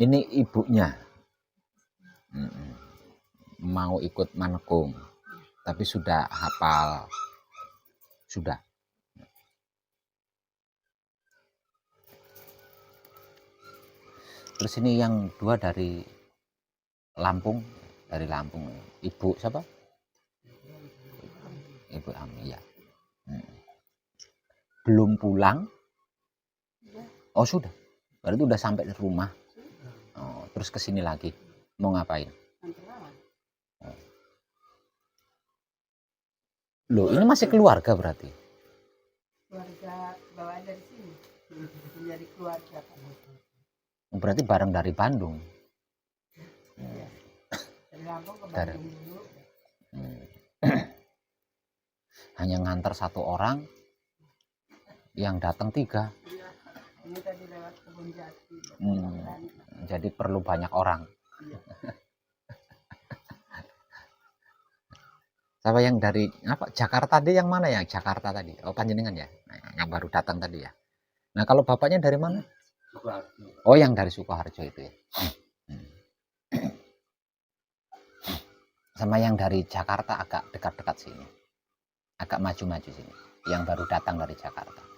Ini ibunya mau ikut manekung, tapi sudah hafal, sudah. Terus ini yang dua dari Lampung, Ibu siapa? Ibu Ami ya. Belum pulang? Oh sudah, berarti udah sampai di rumah. Oh, terus kesini lagi, mau ngapain? Oh. Loh, ini masih keluarga berarti? Keluarga bawa dari sini, menjadi keluarga. Berarti bareng dari Bandung? Iya. Dari Lampung ke Bandung dulu. Hanya ngantar satu orang, yang datang 3. Iya. Ini tadi lewat Kebun Jati. Jadi perlu banyak orang. Iya. Sama yang dari apa? Jakarta tadi yang mana ya? Jakarta tadi. Oh, panjenengan ya. Yang baru datang tadi ya. Nah, kalau bapaknya dari mana? Sukoharjo. Oh, yang dari Sukoharjo itu ya. Sama yang dari Jakarta agak dekat-dekat sini. Agak maju-maju sini. Yang baru datang dari Jakarta.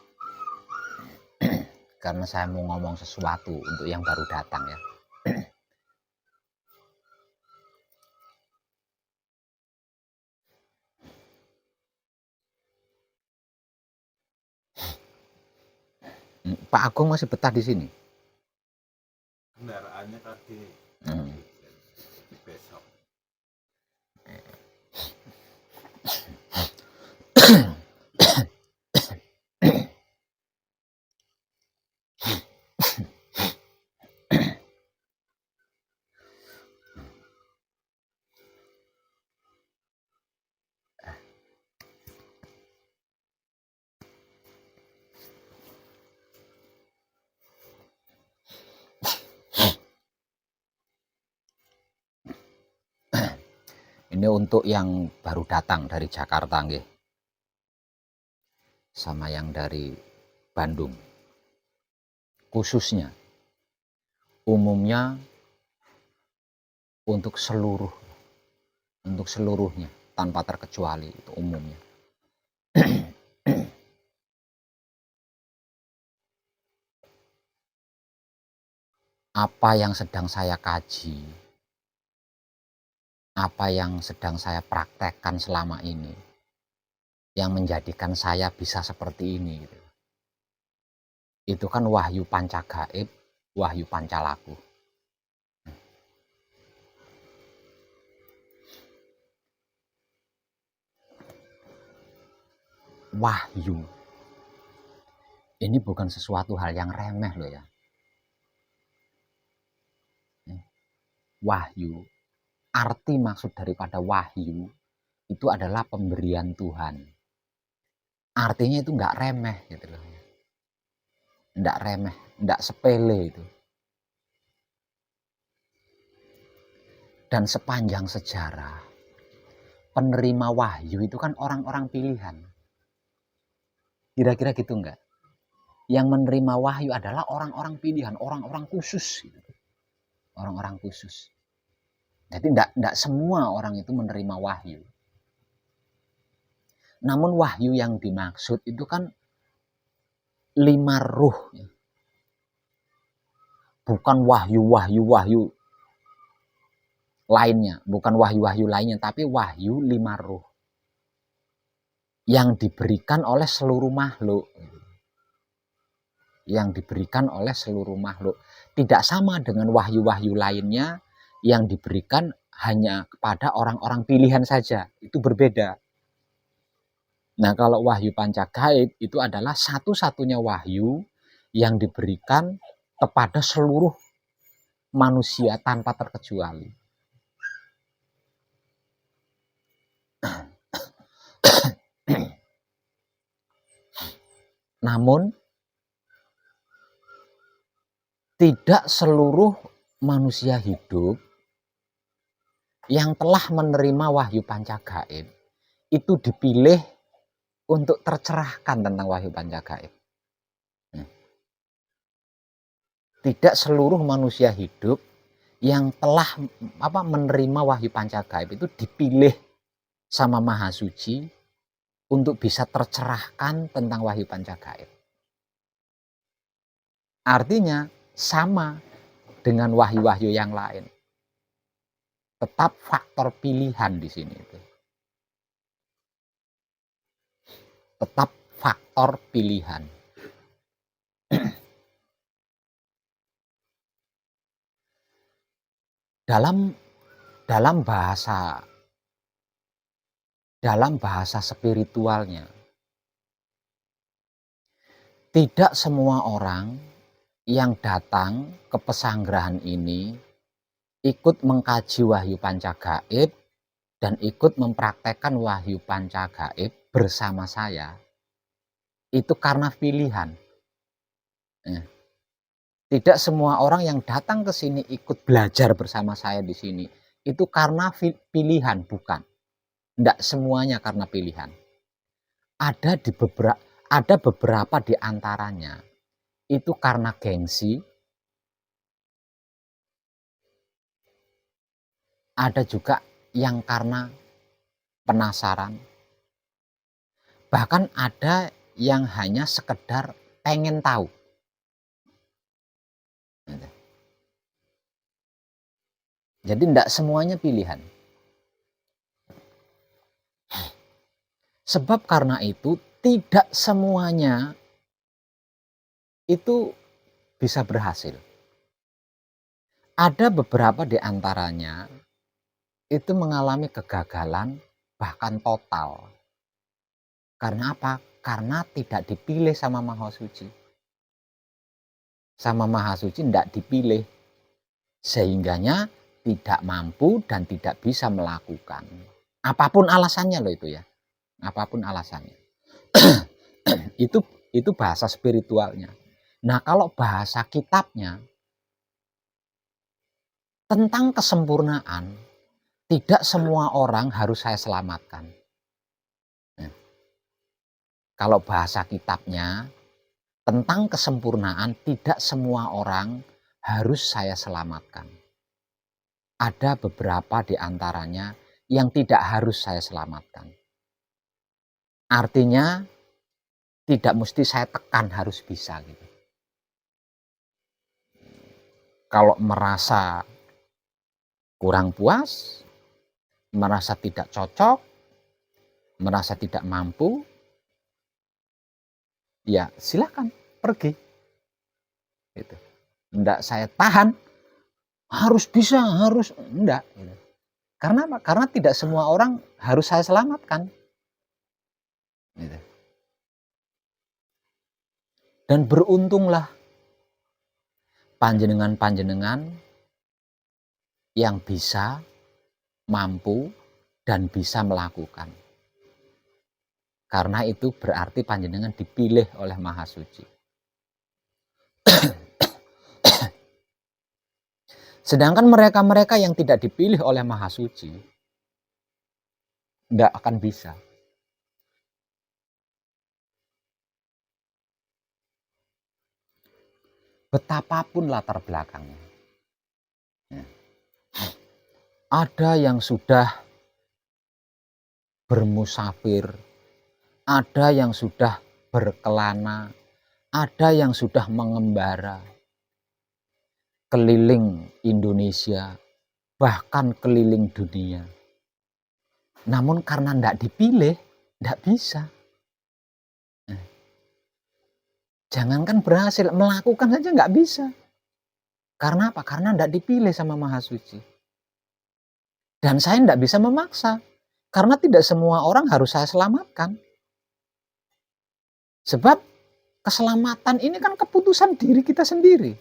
Karena saya mau ngomong sesuatu untuk yang baru datang ya. Pak Agung masih betah di sini. Kendaraannya tadi besok. Ini untuk yang baru datang dari Jakarta nggih. Sama yang dari Bandung. Khususnya umumnya untuk seluruhnya tanpa terkecuali, itu umumnya. Apa yang sedang saya kaji, apa yang sedang saya praktekkan selama ini, yang menjadikan saya bisa seperti ini gitu. Itu kan wahyu pancagaib, wahyu pancalaku. Wahyu ini bukan sesuatu hal yang remeh loh ya. Wahyu, arti maksud daripada wahyu itu adalah pemberian Tuhan. Artinya itu nggak remeh gitu loh. Nggak remeh, nggak sepele itu. Dan sepanjang sejarah, penerima wahyu itu kan orang-orang pilihan. Kira-kira gitu enggak? Yang menerima wahyu adalah orang-orang pilihan, orang-orang khusus. Orang-orang khusus. Jadi enggak semua orang itu menerima wahyu. Namun wahyu yang dimaksud itu kan 5 ruh. Bukan wahyu lainnya. Bukan wahyu-wahyu lainnya, tapi wahyu 5 ruh. Yang diberikan oleh seluruh makhluk. Yang diberikan oleh seluruh makhluk. Tidak sama dengan wahyu-wahyu lainnya yang diberikan hanya kepada orang-orang pilihan saja. Itu berbeda. Nah, kalau wahyu pancagaib itu adalah satu-satunya wahyu yang diberikan kepada seluruh manusia tanpa terkecuali. Namun tidak seluruh manusia hidup yang telah menerima wahyu pancagaib itu dipilih untuk tercerahkan tentang wahyu pancagaib. tidak seluruh manusia hidup yang telah menerima wahyu pancagaib itu dipilih sama Maha Suci untuk bisa tercerahkan tentang wahyu pancagaib. Artinya sama dengan wahyu-wahyu yang lain. Tetap faktor pilihan di sini itu. Tetap faktor pilihan. Dalam bahasa spiritualnya, tidak semua orang yang datang ke pesanggerahan ini ikut mengkaji wahyu pancagaib dan ikut mempraktekkan wahyu pancagaib bersama saya itu karena pilihan. Tidak semua orang yang datang ke sini ikut belajar bersama saya di sini itu karena pilihan, bukan. Tidak semuanya karena pilihan. Ada beberapa di antaranya itu karena gengsi, ada juga yang karena penasaran, bahkan ada yang hanya sekedar pengen tahu. Jadi tidak semuanya pilihan. Sebab karena itu tidak semuanya itu bisa berhasil. Ada beberapa di antaranya itu mengalami kegagalan bahkan total. Karena apa? Karena tidak dipilih sama Maha Suci. Sama Maha Suci tidak dipilih. Sehingganya tidak mampu dan tidak bisa melakukan. Apapun alasannya loh itu ya. Apapun alasannya. itu bahasa spiritualnya. Nah, kalau bahasa kitabnya tentang kesempurnaan, tidak semua orang harus saya selamatkan. Nah, kalau bahasa kitabnya tentang kesempurnaan, tidak semua orang harus saya selamatkan. Ada beberapa di antaranya yang tidak harus saya selamatkan. Artinya tidak mesti saya tekan harus bisa gitu. Kalau merasa kurang puas, merasa tidak cocok, merasa tidak mampu, ya silakan pergi. Gitu. Enggak saya tahan, harus bisa, harus enggak. Gitu. Karena apa? Karena tidak semua orang harus saya selamatkan. Gitu. Dan beruntunglah panjenengan-panjenengan yang bisa, mampu, dan bisa melakukan. Karena itu berarti panjenengan dipilih oleh Maha Suci. Sedangkan mereka-mereka yang tidak dipilih oleh Maha Suci tidak akan bisa. Betapapun latar belakangnya. Ada yang sudah bermusafir, ada yang sudah berkelana, ada yang sudah mengembara keliling Indonesia, bahkan keliling dunia. Namun karena tidak dipilih, tidak bisa. Jangankan berhasil, melakukan saja nggak bisa. Karena apa? Karena tidak dipilih sama Maha Suci. Dan saya tidak bisa memaksa. Karena tidak semua orang harus saya selamatkan. Sebab keselamatan ini kan keputusan diri kita sendiri.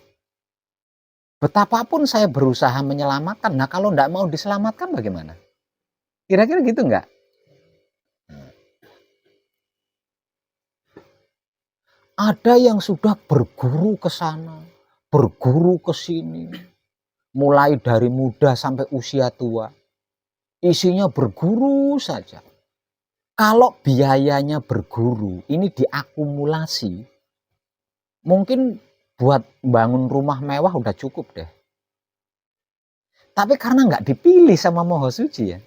Betapapun saya berusaha menyelamatkan, nah kalau tidak mau diselamatkan bagaimana? Kira-kira gitu enggak? Ada yang sudah berguru ke sana, berguru ke sini, mulai dari muda sampai usia tua. Isinya berguru saja. Kalau biayanya berguru ini diakumulasi, mungkin buat bangun rumah mewah udah cukup deh. Tapi karena nggak dipilih sama Maha Suci ya,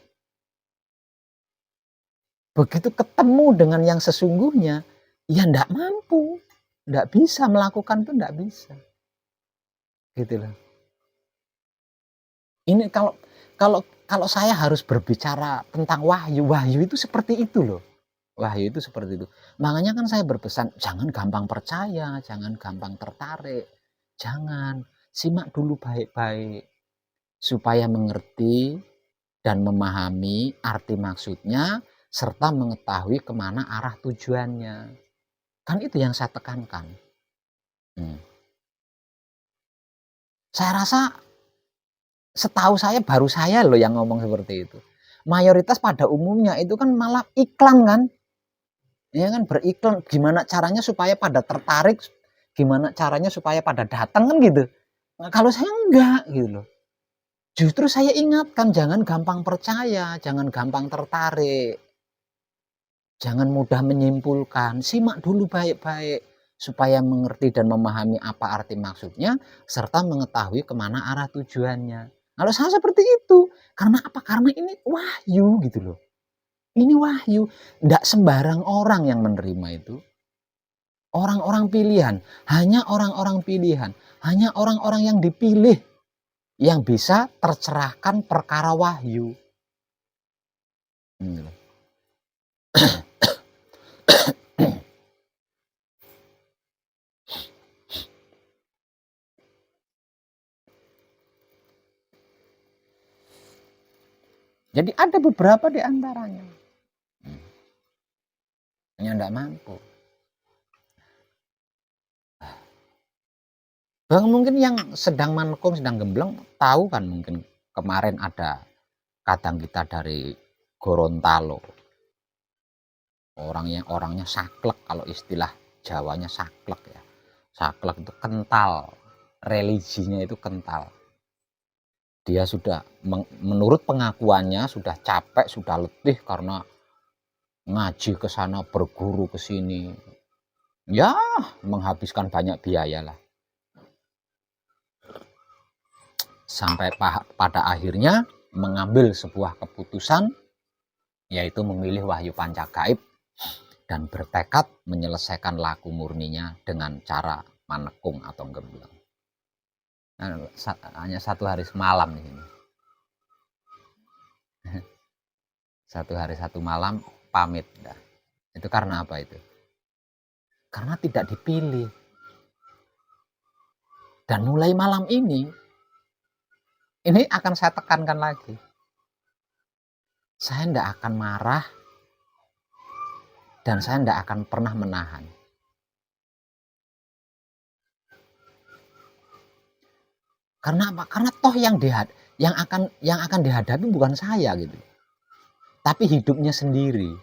begitu ketemu dengan yang sesungguhnya, ya nggak mampu, nggak bisa melakukan itu, nggak bisa. Gitu loh. Ini kalau saya harus berbicara tentang wahyu itu seperti itu loh. Wahyu itu seperti itu. Makanya kan saya berpesan, jangan gampang percaya, jangan gampang tertarik. Jangan, simak dulu baik-baik supaya mengerti dan memahami arti maksudnya serta mengetahui kemana arah tujuannya. Kan itu yang saya tekankan. Saya rasa setahu saya baru saya loh yang ngomong seperti itu. Mayoritas pada umumnya itu kan malah iklan kan. Ya kan, beriklan, gimana caranya supaya pada tertarik, gimana caranya supaya pada datang kan gitu. Nah, kalau saya enggak gitu loh. Justru saya ingatkan jangan gampang percaya, jangan gampang tertarik. Jangan mudah menyimpulkan, simak dulu baik-baik supaya mengerti dan memahami apa arti maksudnya serta mengetahui kemana arah tujuannya. Kalau saya seperti itu, karena apa? Karena ini wahyu gitu loh. Ini wahyu, tidak sembarang orang yang menerima itu. Orang-orang pilihan, hanya orang-orang pilihan, hanya orang-orang yang dipilih yang bisa tercerahkan perkara wahyu. Jadi ada beberapa di antaranya yang tidak mampu. Bang, mungkin yang sedang manekung, sedang gembleng, tahu kan mungkin kemarin ada kadang kita dari Gorontalo. Orangnya saklek, kalau istilah Jawanya saklek ya. Saklek itu kental, religinya itu kental. Dia sudah, menurut pengakuannya sudah capek, sudah letih karena ngaji ke sana, berguru ke sini. Ya, menghabiskan banyak biaya lah. Sampai pada akhirnya mengambil sebuah keputusan, yaitu memilih Wahyu Pancagaib dan bertekad menyelesaikan laku murninya dengan cara manekung atau gembleng. Nah, hanya 1 hari semalam di sini. 1 hari 1 malam pamit. Nah, itu karena apa itu? Karena tidak dipilih. Dan mulai malam ini akan saya tekankan lagi. Saya tidak akan marah dan saya tidak akan pernah menahan. Karena apa? Karena toh yang akan dihadapi bukan saya gitu. Tapi hidupnya sendiri.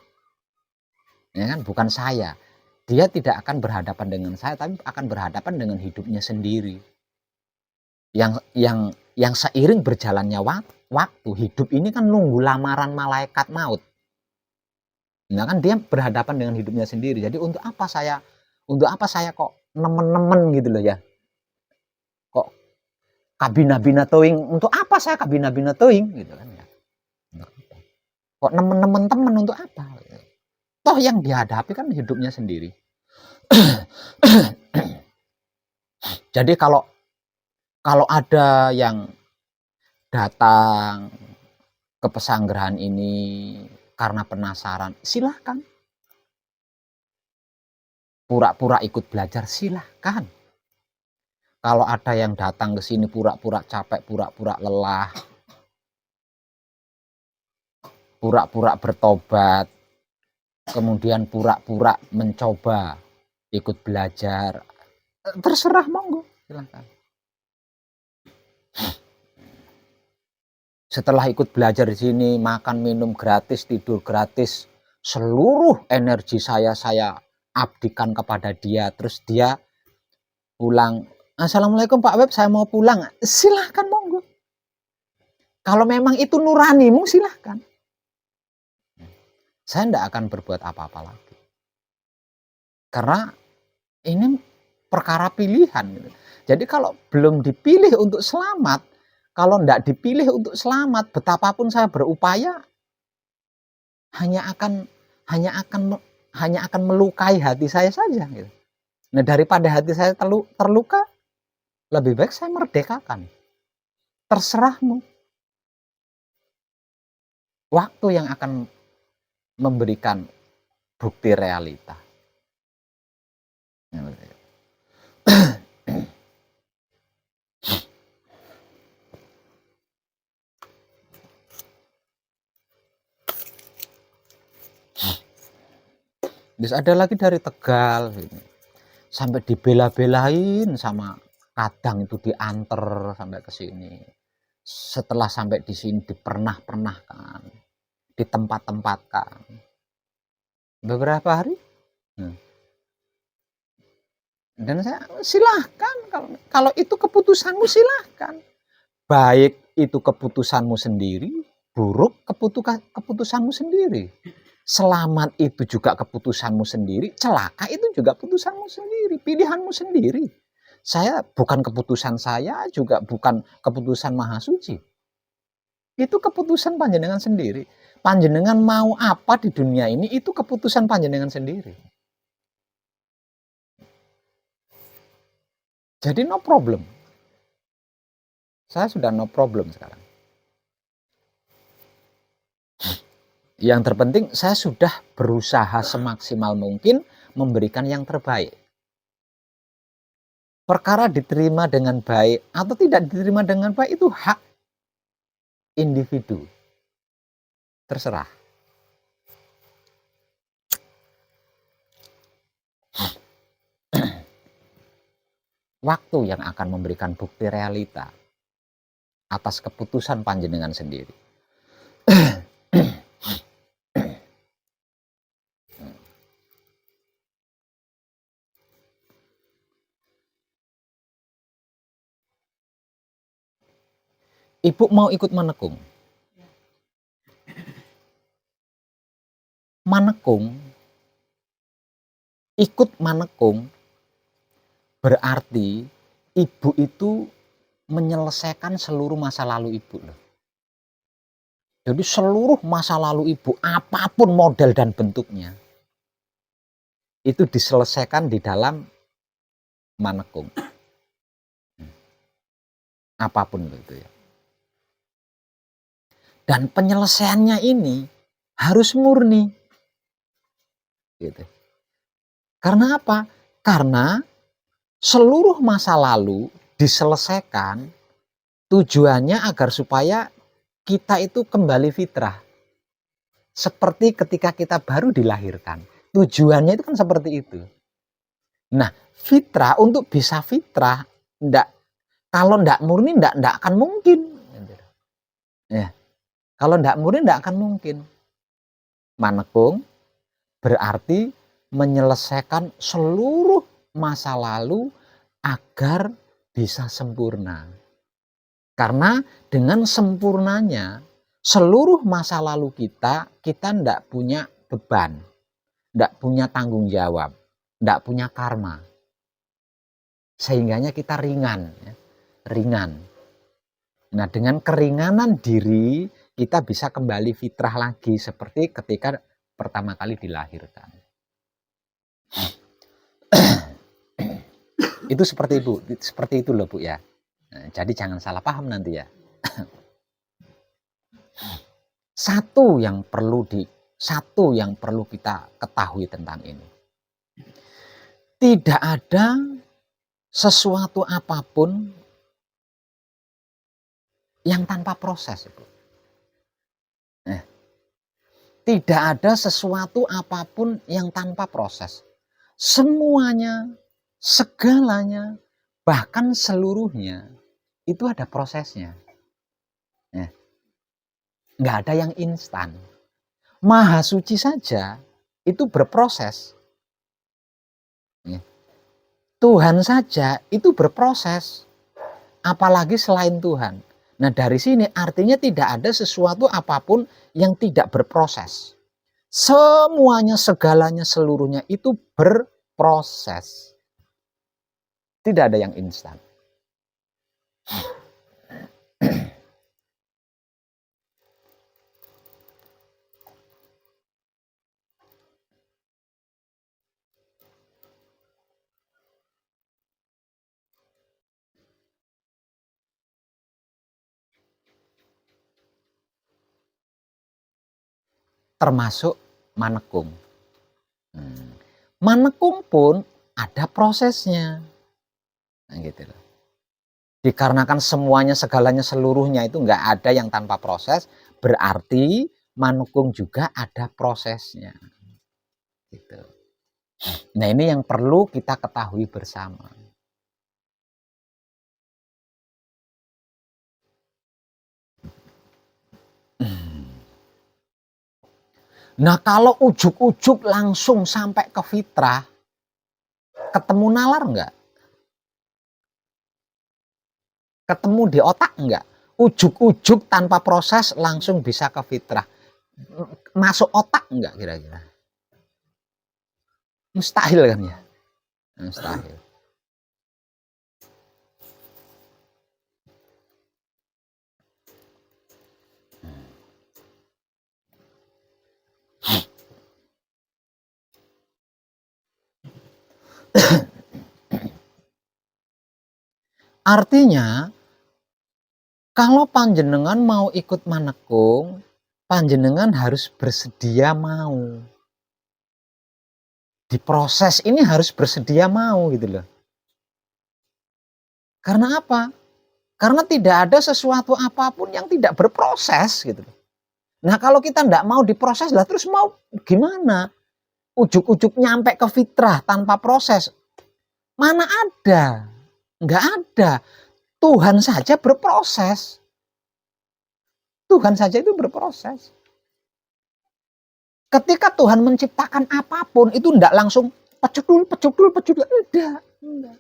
Ya kan, bukan saya. Dia tidak akan berhadapan dengan saya, tapi akan berhadapan dengan hidupnya sendiri. Yang seiring berjalannya waktu, hidup ini kan nunggu lamaran malaikat maut. Nah kan dia berhadapan dengan hidupnya sendiri. Jadi untuk apa saya kok nemen-nemen gitu loh ya. Kok kabina-bina towing, untuk apa saya kabina-bina towing gitu kan ya. Kok nemen-nemen temen untuk apa? Toh yang dihadapi kan hidupnya sendiri. Jadi kalau ada yang datang ke pesanggerahan ini karena penasaran, silahkan. Pura-pura ikut belajar, silahkan. Kalau ada yang datang ke sini pura-pura capek, pura-pura lelah, pura-pura bertobat, kemudian pura-pura mencoba ikut belajar, terserah, monggo, silahkan. Setelah ikut belajar di sini, makan minum gratis, tidur gratis, seluruh energi saya abdikan kepada dia, terus dia pulang, assalamualaikum Pak Web, saya mau pulang, silahkan, monggo. Kalau memang itu nuranimu, silahkan. Saya tidak akan berbuat apa-apa lagi. Karena ini perkara pilihan. Gitu. Jadi kalau belum dipilih untuk selamat, kalau tidak dipilih untuk selamat, betapapun saya berupaya, hanya akan melukai hati saya saja. Gitu. Nah, daripada hati saya terluka, lebih baik saya merdekakan. Terserahmu. Waktu yang akan memberikan bukti realita. Terus ada lagi dari Tegal, sampai dibela-belain sama kadang itu diantar sampai ke sini. Setelah sampai di sini dipernah-pernahkan, ditempat-tempatkan. Beberapa hari, dan saya silahkan, kalau itu keputusanmu silahkan. Baik itu keputusanmu sendiri, buruk keputusanmu sendiri. Selamat itu juga keputusanmu sendiri, celaka itu juga keputusanmu sendiri, pilihanmu sendiri. Saya bukan keputusan saya, juga bukan keputusan Maha Suci. Itu keputusan panjenengan sendiri. Panjenengan mau apa di dunia ini, itu keputusan panjenengan sendiri. Jadi no problem. Saya sudah no problem sekarang. Yang terpenting saya sudah berusaha semaksimal mungkin memberikan yang terbaik. Perkara diterima dengan baik atau tidak diterima dengan baik itu hak individu. Terserah. Waktu yang akan memberikan bukti realita atas keputusan panjenengan sendiri. Ibu mau ikut menekung. Manekung, ikut manekung berarti ibu itu menyelesaikan seluruh masa lalu ibu loh. Jadi seluruh masa lalu ibu, apapun model dan bentuknya, itu diselesaikan di dalam manekung. Apapun itu ya. Dan penyelesaiannya ini harus murni. Gitu. Karena apa? Karena seluruh masa lalu diselesaikan tujuannya agar supaya kita itu kembali fitrah. Seperti ketika kita baru dilahirkan. Tujuannya itu kan seperti itu. Nah, fitrah, untuk bisa fitrah, kalau ndak murni ndak akan mungkin. Ya. Kalau ndak murni ndak akan mungkin. Manekung berarti menyelesaikan seluruh masa lalu agar bisa sempurna. Karena dengan sempurnanya seluruh masa lalu kita ndak punya beban, ndak punya tanggung jawab, ndak punya karma. Sehingganya kita ringan. Nah, dengan keringanan diri kita bisa kembali fitrah lagi seperti ketika pertama kali dilahirkan. Itu seperti itu loh Bu ya. Nah, jadi jangan salah paham nanti ya. Satu yang perlu kita ketahui tentang ini. Tidak ada sesuatu apapun yang tanpa proses, Ibu. Tidak ada sesuatu apapun yang tanpa proses. Semuanya, segalanya, bahkan seluruhnya, itu ada prosesnya. Nggak ada yang instan. Maha Suci saja itu berproses. Tuhan saja itu berproses. Apalagi selain Tuhan. Nah, dari sini artinya tidak ada sesuatu apapun yang tidak berproses. Semuanya, segalanya, seluruhnya itu berproses. Tidak ada yang instan. Termasuk manekung. Manekung pun ada prosesnya. Nah, gitu loh. Dikarenakan semuanya, segalanya, seluruhnya itu nggak ada yang tanpa proses, berarti manekung juga ada prosesnya. Gitu. Nah, ini yang perlu kita ketahui bersama. Nah, kalau ujuk-ujuk langsung sampai ke fitrah, ketemu nalar nggak? Ketemu di otak nggak? Ujuk-ujuk tanpa proses langsung bisa ke fitrah. Masuk otak nggak kira-kira? Mustahil kan ya? Mustahil. Artinya, kalau panjenengan mau ikut manekung, panjenengan harus bersedia mau. Di proses ini harus bersedia mau gitu loh. Karena apa? Karena tidak ada sesuatu apapun yang tidak berproses gitu loh. Nah, kalau kita tidak mau diproses lah, terus mau gimana? Ujuk-ujuk nyampe ke fitrah tanpa proses. Mana ada? Nggak ada. Tuhan saja berproses. Tuhan saja itu berproses. Ketika Tuhan menciptakan apapun, itu tidak langsung pecudul. Enggak.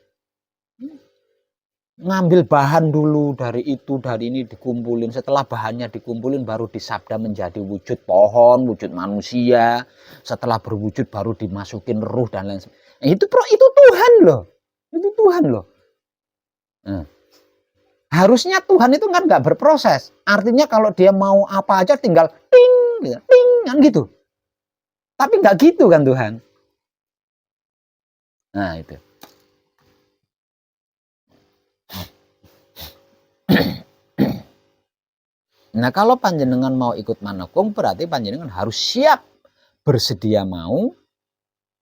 Ngambil bahan dulu dari itu, dari ini dikumpulin. Setelah bahannya dikumpulin baru disabda menjadi wujud pohon, wujud manusia. Setelah berwujud baru dimasukin ruh dan lain sebagainya. Itu Tuhan loh. Itu Tuhan loh. Nah, harusnya Tuhan itu kan nggak berproses. Artinya kalau dia mau apa aja tinggal ting, gitu, ting kan gitu. Tapi nggak gitu kan Tuhan. Nah itu. Nah, kalau panjenengan mau ikut manekung, berarti panjenengan harus siap bersedia mau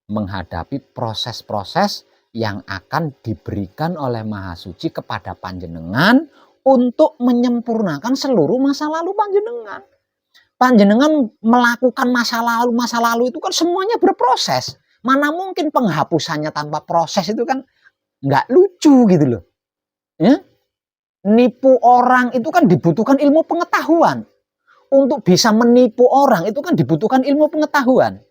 menghadapi proses-proses yang akan diberikan oleh Maha Suci kepada panjenengan untuk menyempurnakan seluruh masa lalu panjenengan. Panjenengan melakukan masa lalu itu kan semuanya berproses. Mana mungkin penghapusannya tanpa proses, itu kan nggak lucu gitu loh. Ya? Nipu orang itu kan dibutuhkan ilmu pengetahuan. Untuk bisa menipu orang itu kan dibutuhkan ilmu pengetahuan.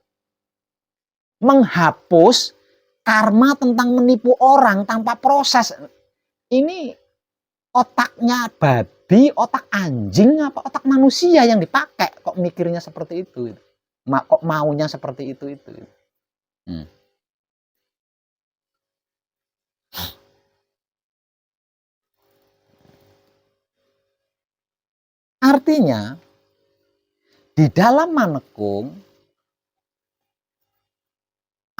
Menghapus karma tentang menipu orang tanpa proses. Ini otaknya babi, otak anjing, apa otak manusia yang dipakai? Kok mikirnya seperti itu? Kok maunya seperti itu? Artinya, di dalam manekung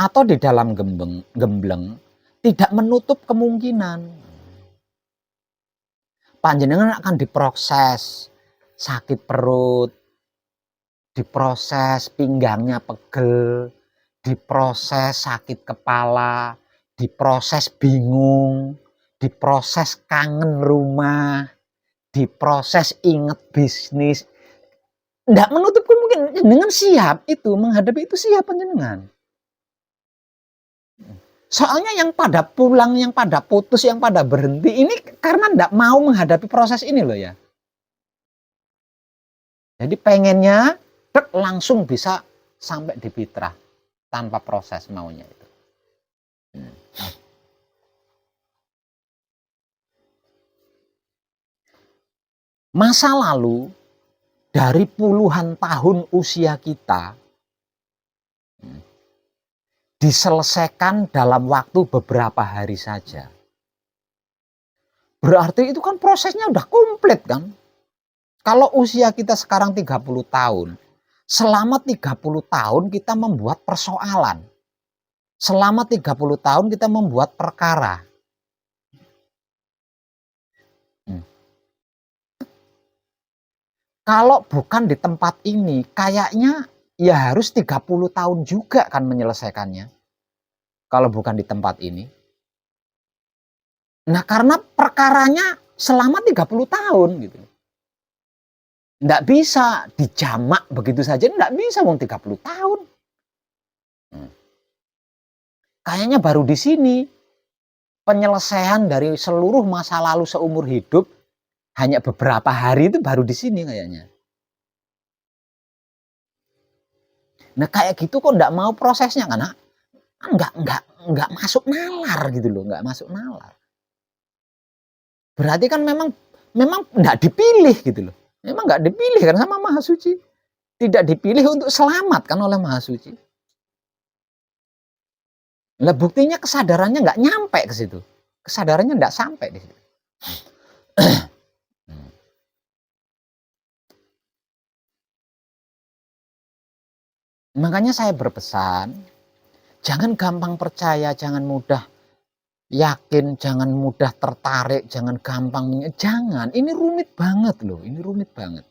atau di dalam gembleng tidak menutup kemungkinan panjenengan akan diproses sakit perut, diproses pinggangnya pegel, diproses sakit kepala, diproses bingung, diproses kangen rumah, diproses inget bisnis. Tidak menutup kemungkinan dengan siap itu menghadapi itu, siap panjenengan. Soalnya yang pada pulang, yang pada putus, yang pada berhenti ini karena tidak mau menghadapi proses ini loh ya. Jadi pengennya langsung bisa sampai di fitrah tanpa proses maunya itu. Masa lalu dari puluhan tahun usia kita diselesaikan dalam waktu beberapa hari saja. Berarti itu kan prosesnya udah komplit kan. Kalau usia kita sekarang 30 tahun, selama 30 tahun kita membuat persoalan. Selama 30 tahun kita membuat perkara. Kalau bukan di tempat ini, kayaknya ya harus 30 tahun juga kan menyelesaikannya. Kalau bukan di tempat ini. Nah, karena perkaranya selama 30 tahun gitu. Nggak bisa dijamak begitu saja, nggak bisa wong 30 tahun. Kayaknya baru di sini penyelesaian dari seluruh masa lalu seumur hidup hanya beberapa hari itu baru di sini kayaknya. Nah, kayak gitu kok nggak mau prosesnya karena nggak masuk nalar gitu loh, nggak masuk nalar. Berarti kan memang nggak dipilih gitu loh. Memang nggak dipilih kan sama Maha Suci. Tidak dipilih untuk selamat kan oleh Maha Suci. Nah, buktinya kesadarannya nggak nyampe ke situ. Kesadarannya nggak sampai di situ. Makanya saya berpesan, jangan gampang percaya, jangan mudah yakin, jangan mudah tertarik, jangan gampang, jangan. Ini rumit banget loh, ini rumit banget.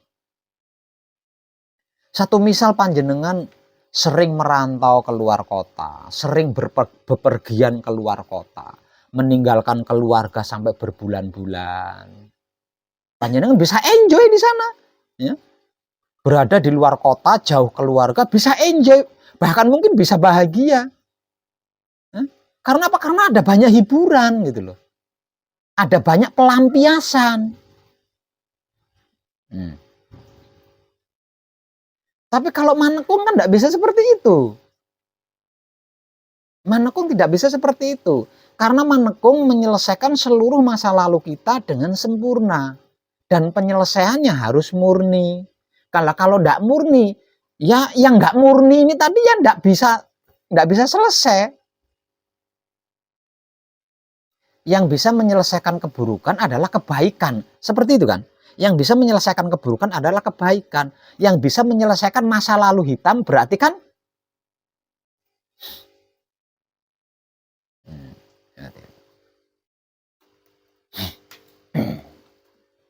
Satu misal panjenengan sering merantau keluar kota, sering bepergian keluar kota, meninggalkan keluarga sampai berbulan-bulan. Panjenengan bisa enjoy di sana, ya. Berada di luar kota, jauh keluarga, bisa enjoy, bahkan mungkin bisa bahagia. Karena apa? Karena ada banyak hiburan gitu loh. Ada banyak pelampiasan. Tapi kalau manekung kan tidak bisa seperti itu. Manekung tidak bisa seperti itu. Karena manekung menyelesaikan seluruh masa lalu kita dengan sempurna. Dan penyelesaiannya harus murni. Kalau tidak murni, ya yang nggak murni ini tadi ya nggak bisa selesai. Yang bisa menyelesaikan keburukan adalah kebaikan. Seperti itu kan. Yang bisa menyelesaikan keburukan adalah kebaikan. Yang bisa menyelesaikan masa lalu hitam berarti kan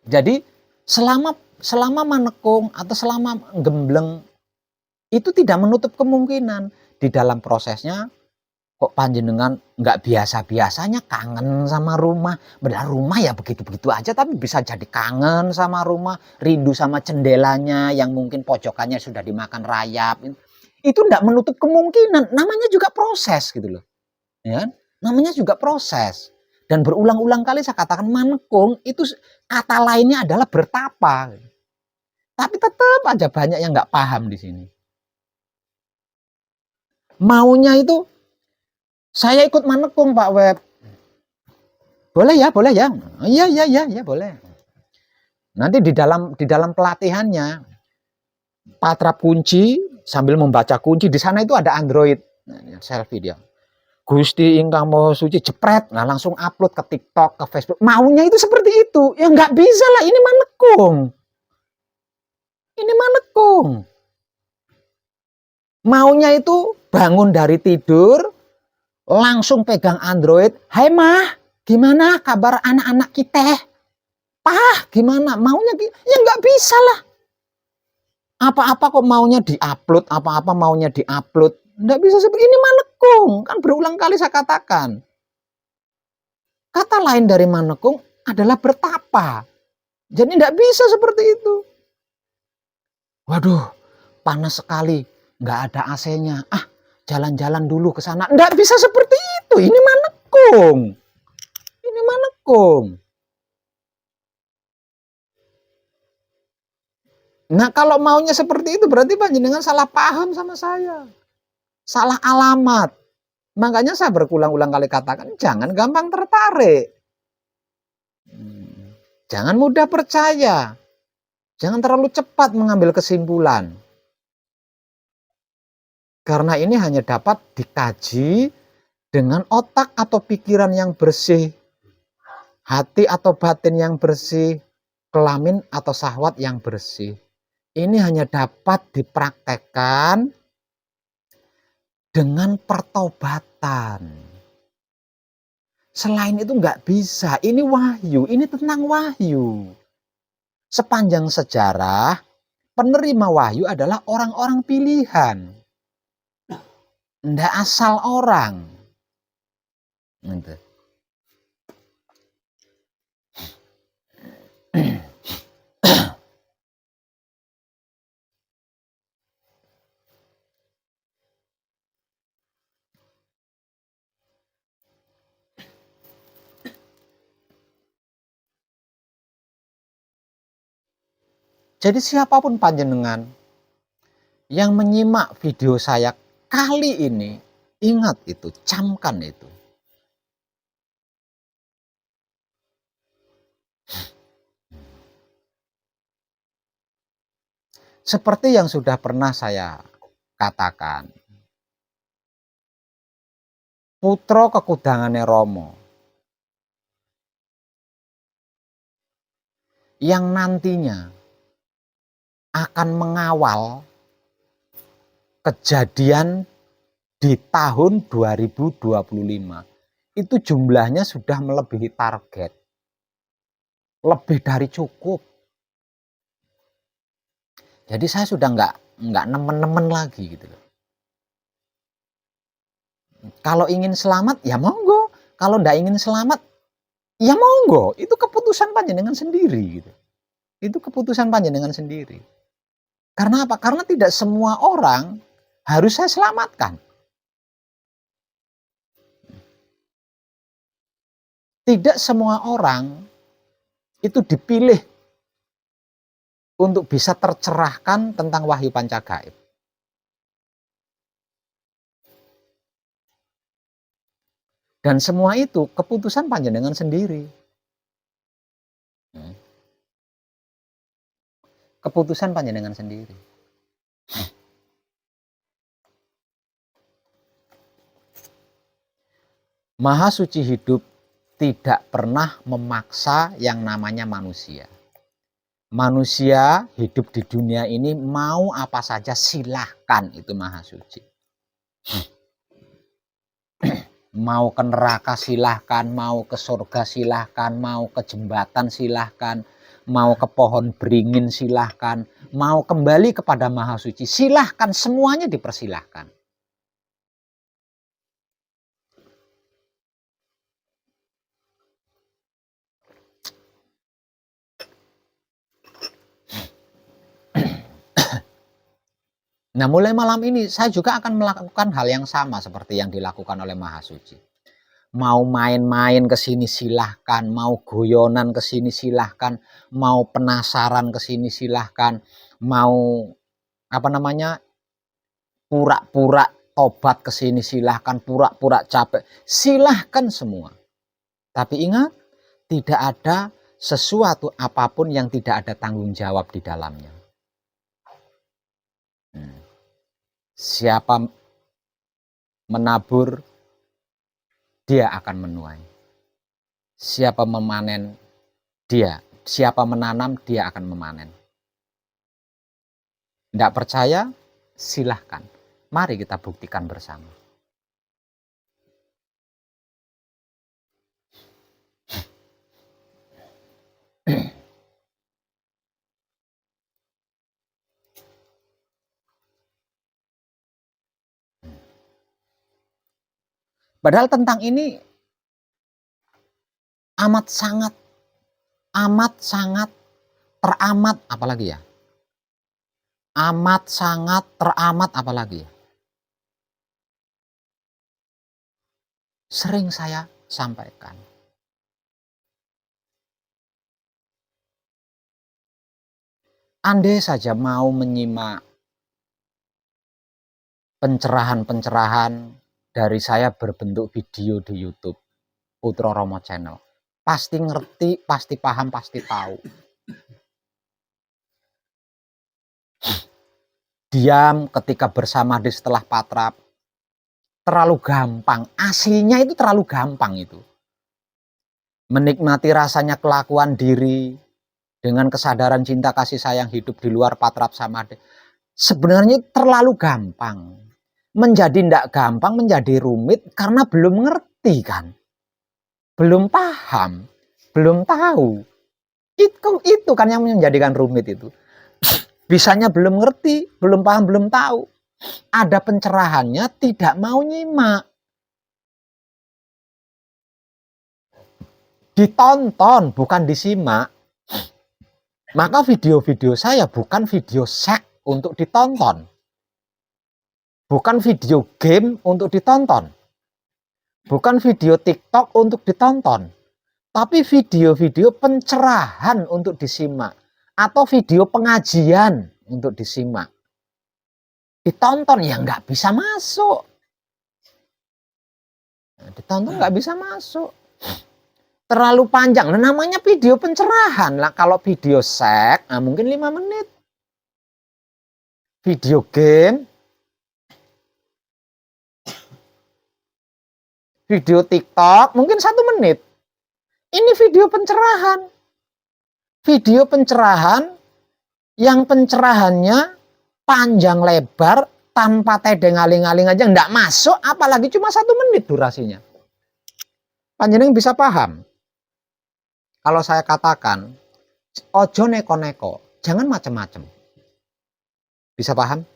jadi selama manekung atau selama gembleng itu tidak menutup kemungkinan di dalam prosesnya kok panjenengan nggak biasa-biasanya kangen sama rumah. Benar rumah ya begitu-begitu aja tapi bisa jadi kangen sama rumah, rindu sama jendelanya yang mungkin pojokannya sudah dimakan rayap. Itu nggak menutup kemungkinan, namanya juga proses gitu loh. Ya, namanya juga proses. Dan berulang-ulang kali saya katakan manekung itu kata lainnya adalah bertapa. Tapi tetap aja banyak yang nggak paham di sini. Maunya itu saya ikut manekung Pak Web. Boleh ya, boleh ya. Iya, boleh. Nanti di dalam pelatihannya patrap kunci sambil membaca kunci di sana itu ada Android. Selfie dia. Gusti ingkang Maha Suci jepret, nah langsung upload ke TikTok, ke Facebook. Maunya itu seperti itu. Ya nggak bisa lah, ini manekung. Ini manekung. Maunya itu bangun dari tidur, langsung pegang Android. Hai mah, gimana kabar anak-anak kita? Pah, gimana? Maunya ya nggak bisa lah. Apa-apa kok maunya diupload, apa-apa maunya diupload. Nggak bisa seperti ini manekung. Kan berulang kali saya katakan. Kata lain dari manekung adalah bertapa. Jadi nggak bisa seperti itu. Waduh, panas sekali. Nggak ada AC-nya. Ah, jalan-jalan dulu ke sana. Nggak bisa seperti itu. Ini manekung. Ini manekung. Nah, kalau maunya seperti itu berarti panjenengan salah paham sama saya. Salah alamat. Makanya saya berulang-ulang kali katakan jangan gampang tertarik. Jangan mudah percaya. Jangan terlalu cepat mengambil kesimpulan. Karena ini hanya dapat dikaji dengan otak atau pikiran yang bersih. hati atau batin yang bersih, kelamin atau syahwat yang bersih. Ini hanya dapat dipraktekkan dengan pertobatan. Selain itu nggak bisa. Ini wahyu, ini tentang wahyu. Sepanjang sejarah, penerima wahyu adalah orang-orang pilihan. Nggak asal orang. Gitu. Jadi siapapun panjenengan yang menyimak video saya kali ini, ingat itu, camkan itu. Seperti yang sudah pernah saya katakan, putra kekudangane Rama yang nantinya akan mengawal kejadian di tahun 2025. Itu jumlahnya sudah melebihi target. Lebih dari cukup. Jadi saya sudah nggak nemen-nemen lagi gitu loh. Kalau ingin selamat ya monggo, kalau nggak ingin selamat ya monggo. Itu keputusan panjenengan sendiri gitu. Itu keputusan panjenengan sendiri. Karena apa? Karena tidak semua orang harus saya selamatkan. Tidak semua orang itu dipilih untuk bisa tercerahkan tentang wahyu pancagaib. Dan semua itu keputusan panjenengan sendiri. Keputusan panjenengan sendiri. Maha Suci hidup tidak pernah memaksa yang namanya manusia. Manusia hidup di dunia ini mau apa saja silahkan, itu Maha Suci. Mau ke neraka silahkan, mau ke surga silahkan, mau ke jembatan silahkan, mau ke pohon beringin silahkan, mau kembali kepada Maha Suci silahkan, semuanya dipersilahkan. Nah, mulai malam ini saya juga akan melakukan hal yang sama seperti yang dilakukan oleh Maha Suci. Mau main-main ke sini silahkan, mau goyonan ke sini silahkan, mau penasaran ke sini silahkan, mau pura-pura tobat ke sini silahkan, pura-pura capek, silahkan semua. Tapi ingat, tidak ada sesuatu apapun yang tidak ada tanggung jawab di dalamnya. Siapa menabur, dia akan menuai. Siapa memanen, siapa menanam, dia akan memanen. Tidak percaya? Silahkan. Mari kita buktikan bersama. Padahal tentang ini amat sangat, teramat apalagi ya. Amat sangat, teramat apalagi ya. Sering saya sampaikan. Andai saja mau menyimak pencerahan-pencerahan dari saya berbentuk video di YouTube Putra Rama Channel, pasti ngerti, pasti paham, pasti tahu. Diam ketika bersamadhi setelah patrap, terlalu gampang. Aslinya itu terlalu gampang itu. menikmati rasanya kelakuan diri dengan kesadaran cinta kasih sayang hidup di luar patrap samadhi. Sebenarnya terlalu gampang. Menjadi tidak gampang, menjadi rumit karena belum ngerti kan. Belum paham, belum tahu. Itu kan yang menjadikan rumit itu. Bisanya belum ngerti, belum paham, belum tahu. Ada pencerahannya, tidak mau nyimak. Ditonton, bukan disimak. Maka video-video saya bukan video seks untuk ditonton. Bukan video game untuk ditonton. Bukan video TikTok untuk ditonton. Tapi video-video pencerahan untuk disimak. Atau video pengajian untuk disimak. Ditonton ya nggak bisa masuk. Ditonton nggak bisa masuk. Terlalu panjang. Nah, namanya video pencerahan. Lah, kalau video seks, mungkin 5 menit. Video game, video TikTok, mungkin 1 menit. Ini video pencerahan. Video pencerahan yang pencerahannya panjang lebar, tanpa tedeng aling-aling aja nggak masuk, apalagi cuma 1 menit durasinya. Panjenengan bisa paham. Kalau saya katakan, ojo neko-neko, jangan macam-macam. Bisa paham?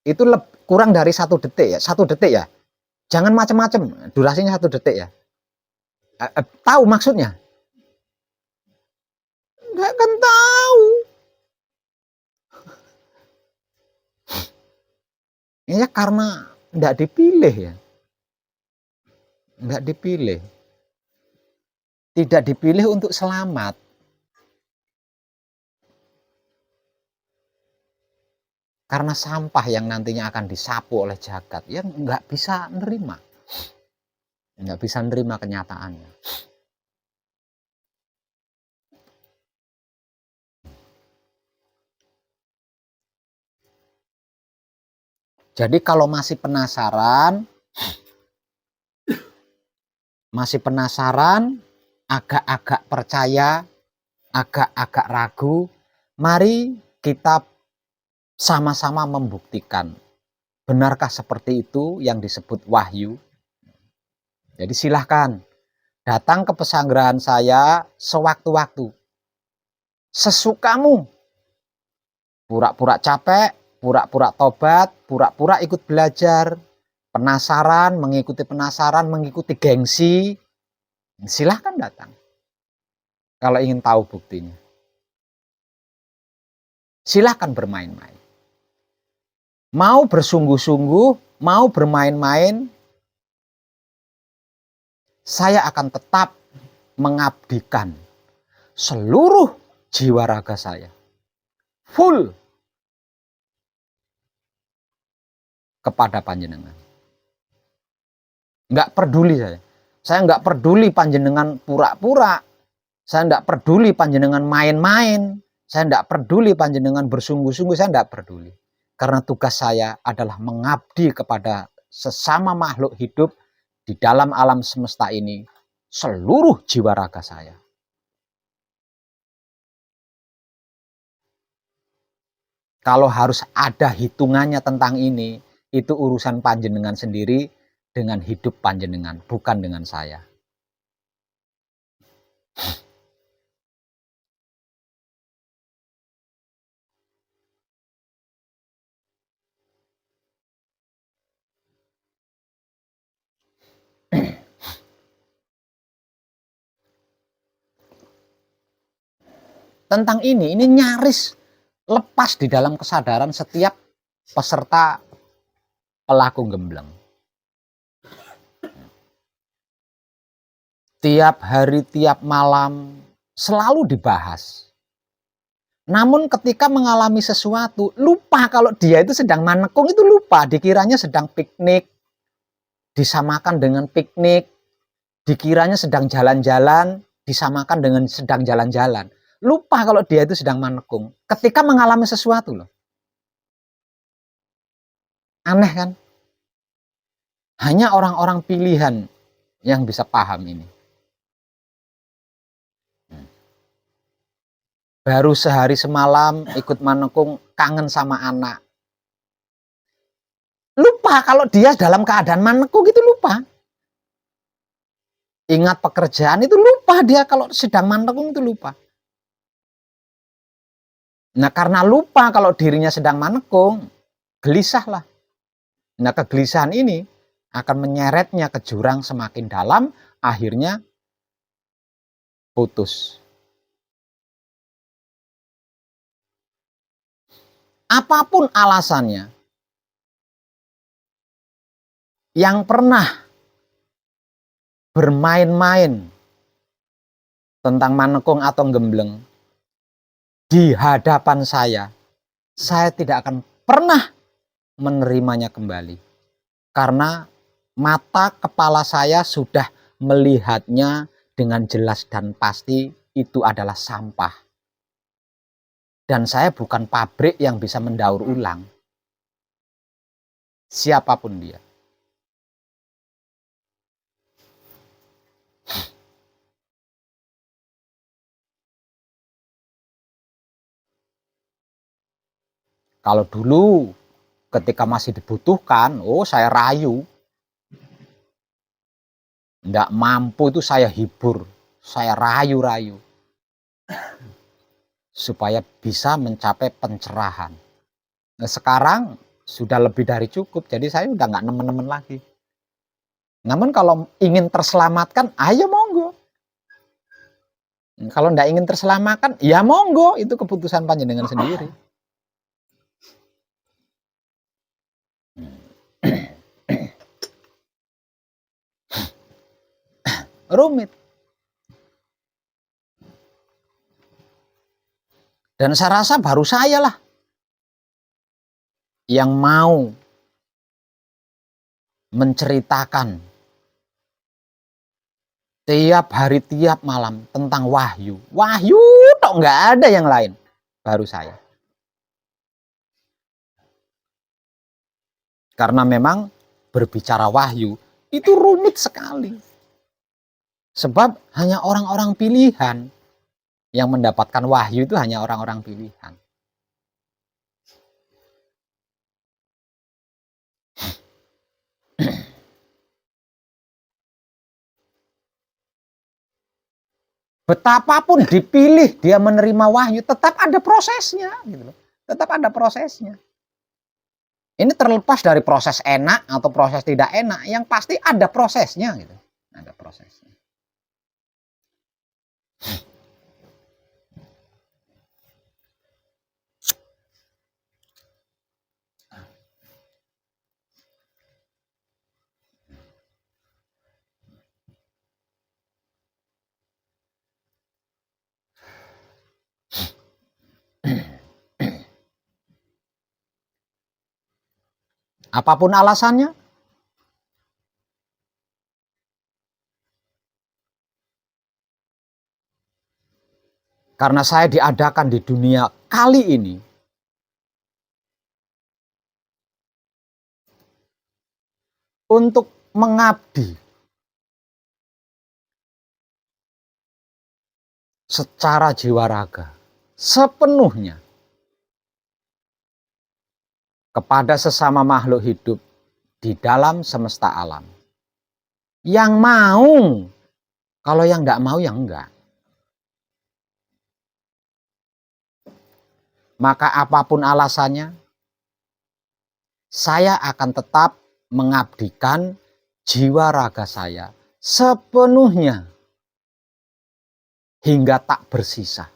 Itu kurang dari 1 detik ya, 1 detik ya. Jangan macam-macam, durasinya 1 detik ya. Tahu maksudnya? Nggak akan tahu. Ya karena nggak dipilih ya. Nggak dipilih. Tidak dipilih untuk selamat. Karena sampah yang nantinya akan disapu oleh jagat, ya nggak bisa nerima. Nggak bisa nerima kenyataannya. Jadi kalau masih penasaran, agak-agak percaya, agak-agak ragu, mari kita sama-sama membuktikan. Benarkah seperti itu yang disebut wahyu? Jadi silahkan datang ke pesanggerahan saya sewaktu-waktu. Sesukamu. Pura-pura capek, pura-pura tobat, pura-pura ikut belajar. Penasaran, mengikuti gengsi. Silahkan datang. Kalau ingin tahu buktinya. Silahkan bermain-main. Mau bersungguh-sungguh, mau bermain-main, saya akan tetap mengabdikan seluruh jiwa raga saya. Full kepada panjenengan. Nggak peduli saya. Saya nggak peduli panjenengan pura-pura. Saya nggak peduli panjenengan main-main. Saya nggak peduli panjenengan bersungguh-sungguh. Saya nggak peduli. Karena tugas saya adalah mengabdi kepada sesama makhluk hidup di dalam alam semesta ini, seluruh jiwa raga saya. Kalau harus ada hitungannya tentang ini, itu urusan panjenengan sendiri dengan hidup panjenengan, bukan dengan saya. Tentang ini nyaris lepas di dalam kesadaran setiap peserta pelaku gembleng. Tiap hari, tiap malam selalu dibahas. Namun ketika mengalami sesuatu, lupa kalau dia itu sedang manekung, itu lupa. Dikiranya sedang piknik, disamakan dengan piknik. Dikiranya sedang jalan-jalan, disamakan dengan sedang jalan-jalan. Lupa kalau dia itu sedang manekung. Ketika mengalami sesuatu loh. Aneh kan? Hanya orang-orang pilihan yang bisa paham ini. Baru sehari semalam ikut manekung, kangen sama anak. Lupa kalau dia dalam keadaan manekung, itu lupa. Ingat pekerjaan itu lupa dia, kalau sedang manekung itu lupa. Nah, karena lupa kalau dirinya sedang manekung, gelisahlah. Nah, kegelisahan ini akan menyeretnya ke jurang semakin dalam, akhirnya putus. Apapun alasannya, yang pernah bermain-main tentang manekung atau gembleng di hadapan saya tidak akan pernah menerimanya kembali. Karena mata kepala saya sudah melihatnya dengan jelas dan pasti itu adalah sampah. Dan saya bukan pabrik yang bisa mendaur ulang. Siapapun dia. Kalau dulu ketika masih dibutuhkan, saya rayu. Nggak mampu itu saya hibur, saya rayu-rayu. Supaya bisa mencapai pencerahan. Nah, sekarang sudah lebih dari cukup, jadi saya udah nggak nemen-nemen lagi. Namun kalau ingin terselamatkan, ayo monggo. Kalau nggak ingin terselamatkan, ya monggo, itu keputusan panjenengan sendiri. Rumit. Dan saya rasa baru saya lah yang mau menceritakan tiap hari, tiap malam tentang wahyu. Wahyu tok, nggak ada yang lain. Baru saya. Karena memang berbicara wahyu itu rumit sekali. Sebab hanya orang-orang pilihan yang mendapatkan wahyu, itu hanya orang-orang pilihan. Betapapun dipilih dia menerima wahyu, tetap ada prosesnya, gitu. Tetap ada prosesnya. Ini terlepas dari proses enak atau proses tidak enak, yang pasti ada prosesnya, gitu. Ada prosesnya. Apapun alasannya, karena saya diadakan di dunia kali ini untuk mengabdi secara jiwa raga sepenuhnya kepada sesama makhluk hidup di dalam semesta alam. Yang mau, kalau yang enggak mau, yang enggak. Maka apapun alasannya, saya akan tetap mengabdikan jiwa raga saya sepenuhnya hingga tak bersisa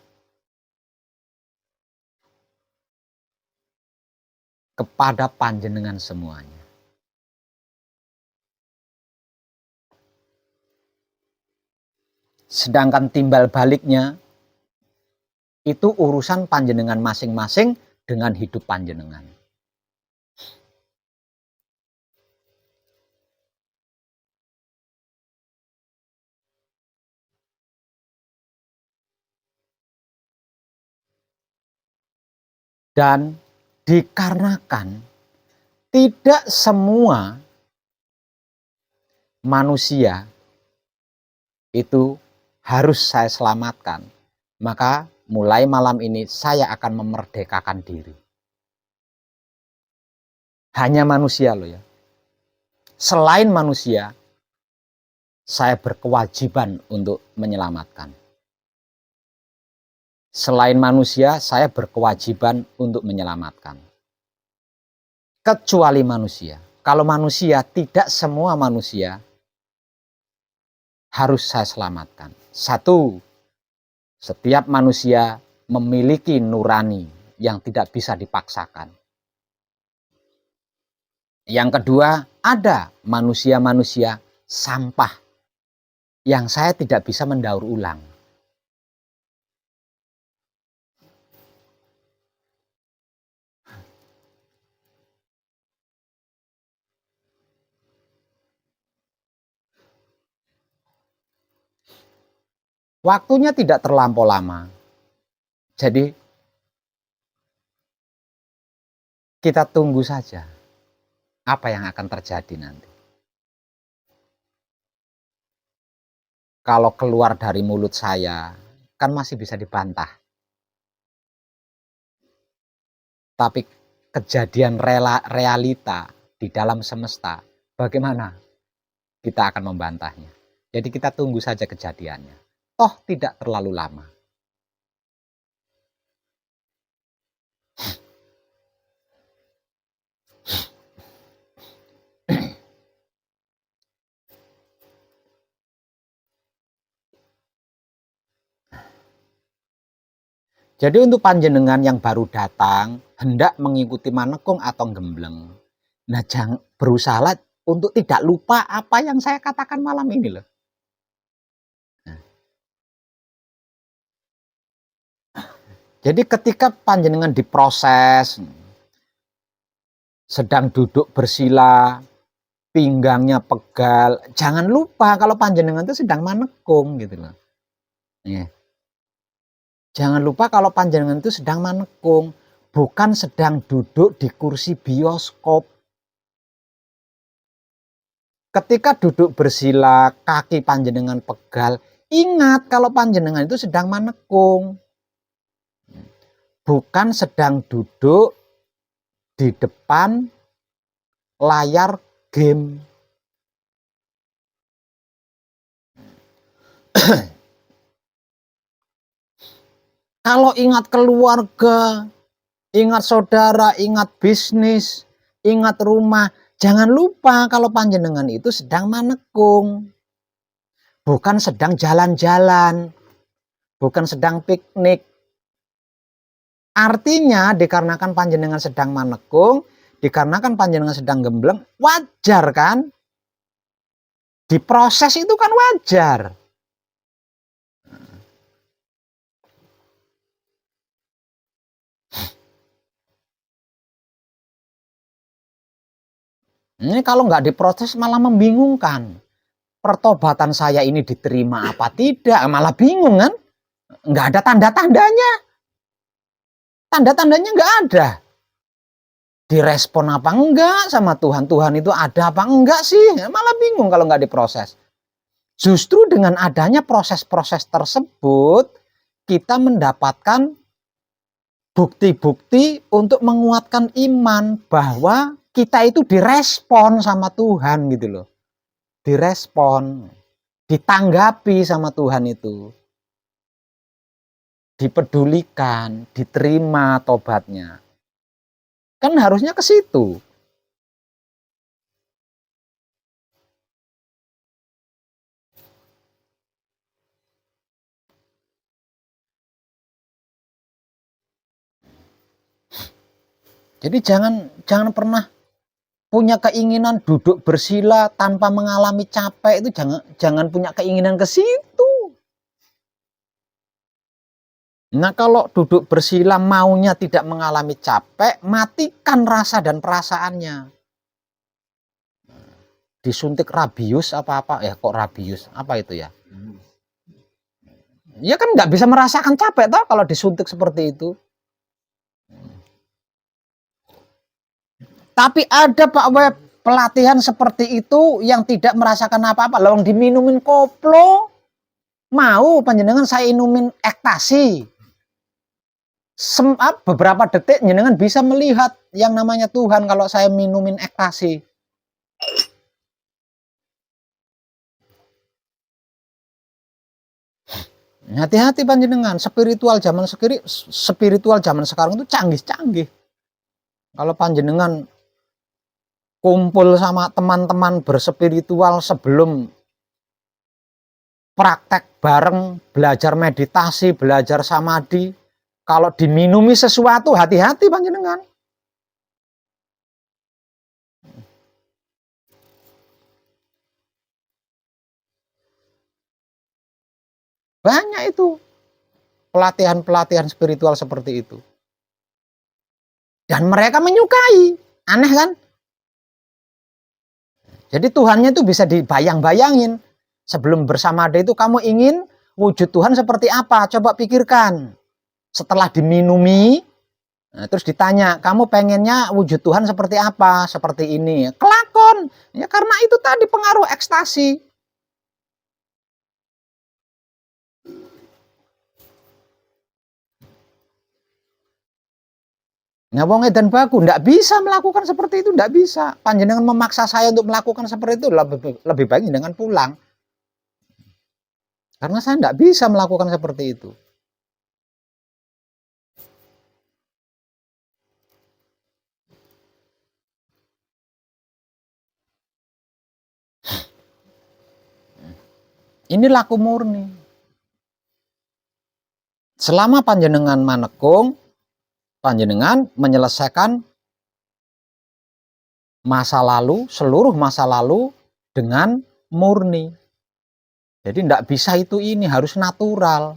kepada panjenengan semuanya. Sedangkan timbal baliknya itu urusan panjenengan masing-masing dengan hidup panjenengan. Dan dikarenakan tidak semua manusia itu harus saya selamatkan. Maka mulai malam ini saya akan memerdekakan diri. Hanya manusia loh ya. Selain manusia, saya berkewajiban untuk menyelamatkan. Selain manusia, saya berkewajiban untuk menyelamatkan. Kecuali manusia. Kalau manusia, tidak semua manusia harus saya selamatkan. Satu, setiap manusia memiliki nurani yang tidak bisa dipaksakan. Yang kedua, ada manusia-manusia sampah yang saya tidak bisa mendaur ulang. Waktunya tidak terlampau lama. Jadi kita tunggu saja apa yang akan terjadi nanti. Kalau keluar dari mulut saya, kan masih bisa dibantah. Tapi kejadian realita di dalam semesta, bagaimana kita akan membantahnya? Jadi kita tunggu saja kejadiannya. Toh tidak terlalu lama. Jadi untuk panjenengan yang baru datang, hendak mengikuti manekung atau gembleng, nah jangan berusaha untuk tidak lupa apa yang saya katakan malam ini loh. Jadi ketika panjenengan diproses, sedang duduk bersila, pinggangnya pegal, jangan lupa kalau panjenengan itu sedang manekung gitu loh. Ya. Jangan lupa kalau panjenengan itu sedang manekung, bukan sedang duduk di kursi bioskop. Ketika duduk bersila, kaki panjenengan pegal, ingat kalau panjenengan itu sedang manekung. Bukan sedang duduk di depan layar game. Kalau ingat keluarga, ingat saudara, ingat bisnis, ingat rumah, jangan lupa kalau panjenengan itu sedang manekung. Bukan sedang jalan-jalan, bukan sedang piknik. Artinya dikarenakan panjenengan sedang manekung, dikarenakan panjenengan sedang gembleng, wajar kan? Diproses itu kan wajar. Ini kalau nggak diproses malah membingungkan. Pertobatan saya ini diterima apa tidak, malah bingung kan? Nggak ada tanda-tandanya. Tanda-tandanya nggak ada. Direspon apa enggak sama Tuhan. Tuhan itu ada apa enggak sih? Malah bingung kalau nggak diproses. Justru dengan adanya proses-proses tersebut, kita mendapatkan bukti-bukti untuk menguatkan iman bahwa kita itu direspon sama Tuhan gitu loh. Direspon, ditanggapi sama Tuhan itu. Dipedulikan, diterima tobatnya. Kan harusnya ke situ. Jadi jangan pernah punya keinginan duduk bersila tanpa mengalami capek, itu jangan punya keinginan ke situ. Nah, kalau duduk bersila maunya tidak mengalami capek, matikan rasa dan perasaannya. Disuntik rabius apa-apa, ya kok rabius, apa itu ya? Ya kan nggak bisa merasakan capek toh kalau disuntik seperti itu. Tapi ada Pak Web pelatihan seperti itu yang tidak merasakan apa-apa, lawang diminumin koplo. Mau panjenengan saya inumin ekstasi. Beberapa detik jenengan bisa melihat yang namanya Tuhan kalau saya minumin ekstasi. Hati-hati panjenengan, spiritual zaman sekarang itu canggih-canggih. Kalau panjenengan kumpul sama teman-teman berspiritual sebelum praktek bareng, belajar meditasi, belajar samadhi, kalau diminumi sesuatu, hati-hati panjenengan. Banyak itu pelatihan-pelatihan spiritual seperti itu. Dan mereka menyukai. Aneh kan? Jadi Tuhannya itu bisa dibayang-bayangin. Sebelum bersamadhi itu kamu ingin wujud Tuhan seperti apa? Coba pikirkan. Setelah diminumi, nah, terus ditanya, kamu pengennya wujud Tuhan seperti apa? Seperti ini. Kelakon. Ya karena itu tadi pengaruh ekstasi. Nah, wong edan baku ndak bisa melakukan seperti itu, ndak bisa. Panjenengan memaksa saya untuk melakukan seperti itu, lebih baik dengan pulang. Karena saya ndak bisa melakukan seperti itu. Ini laku murni. Selama panjenengan manekung, panjenengan menyelesaikan masa lalu, seluruh masa lalu dengan murni. Jadi tidak bisa ini harus natural.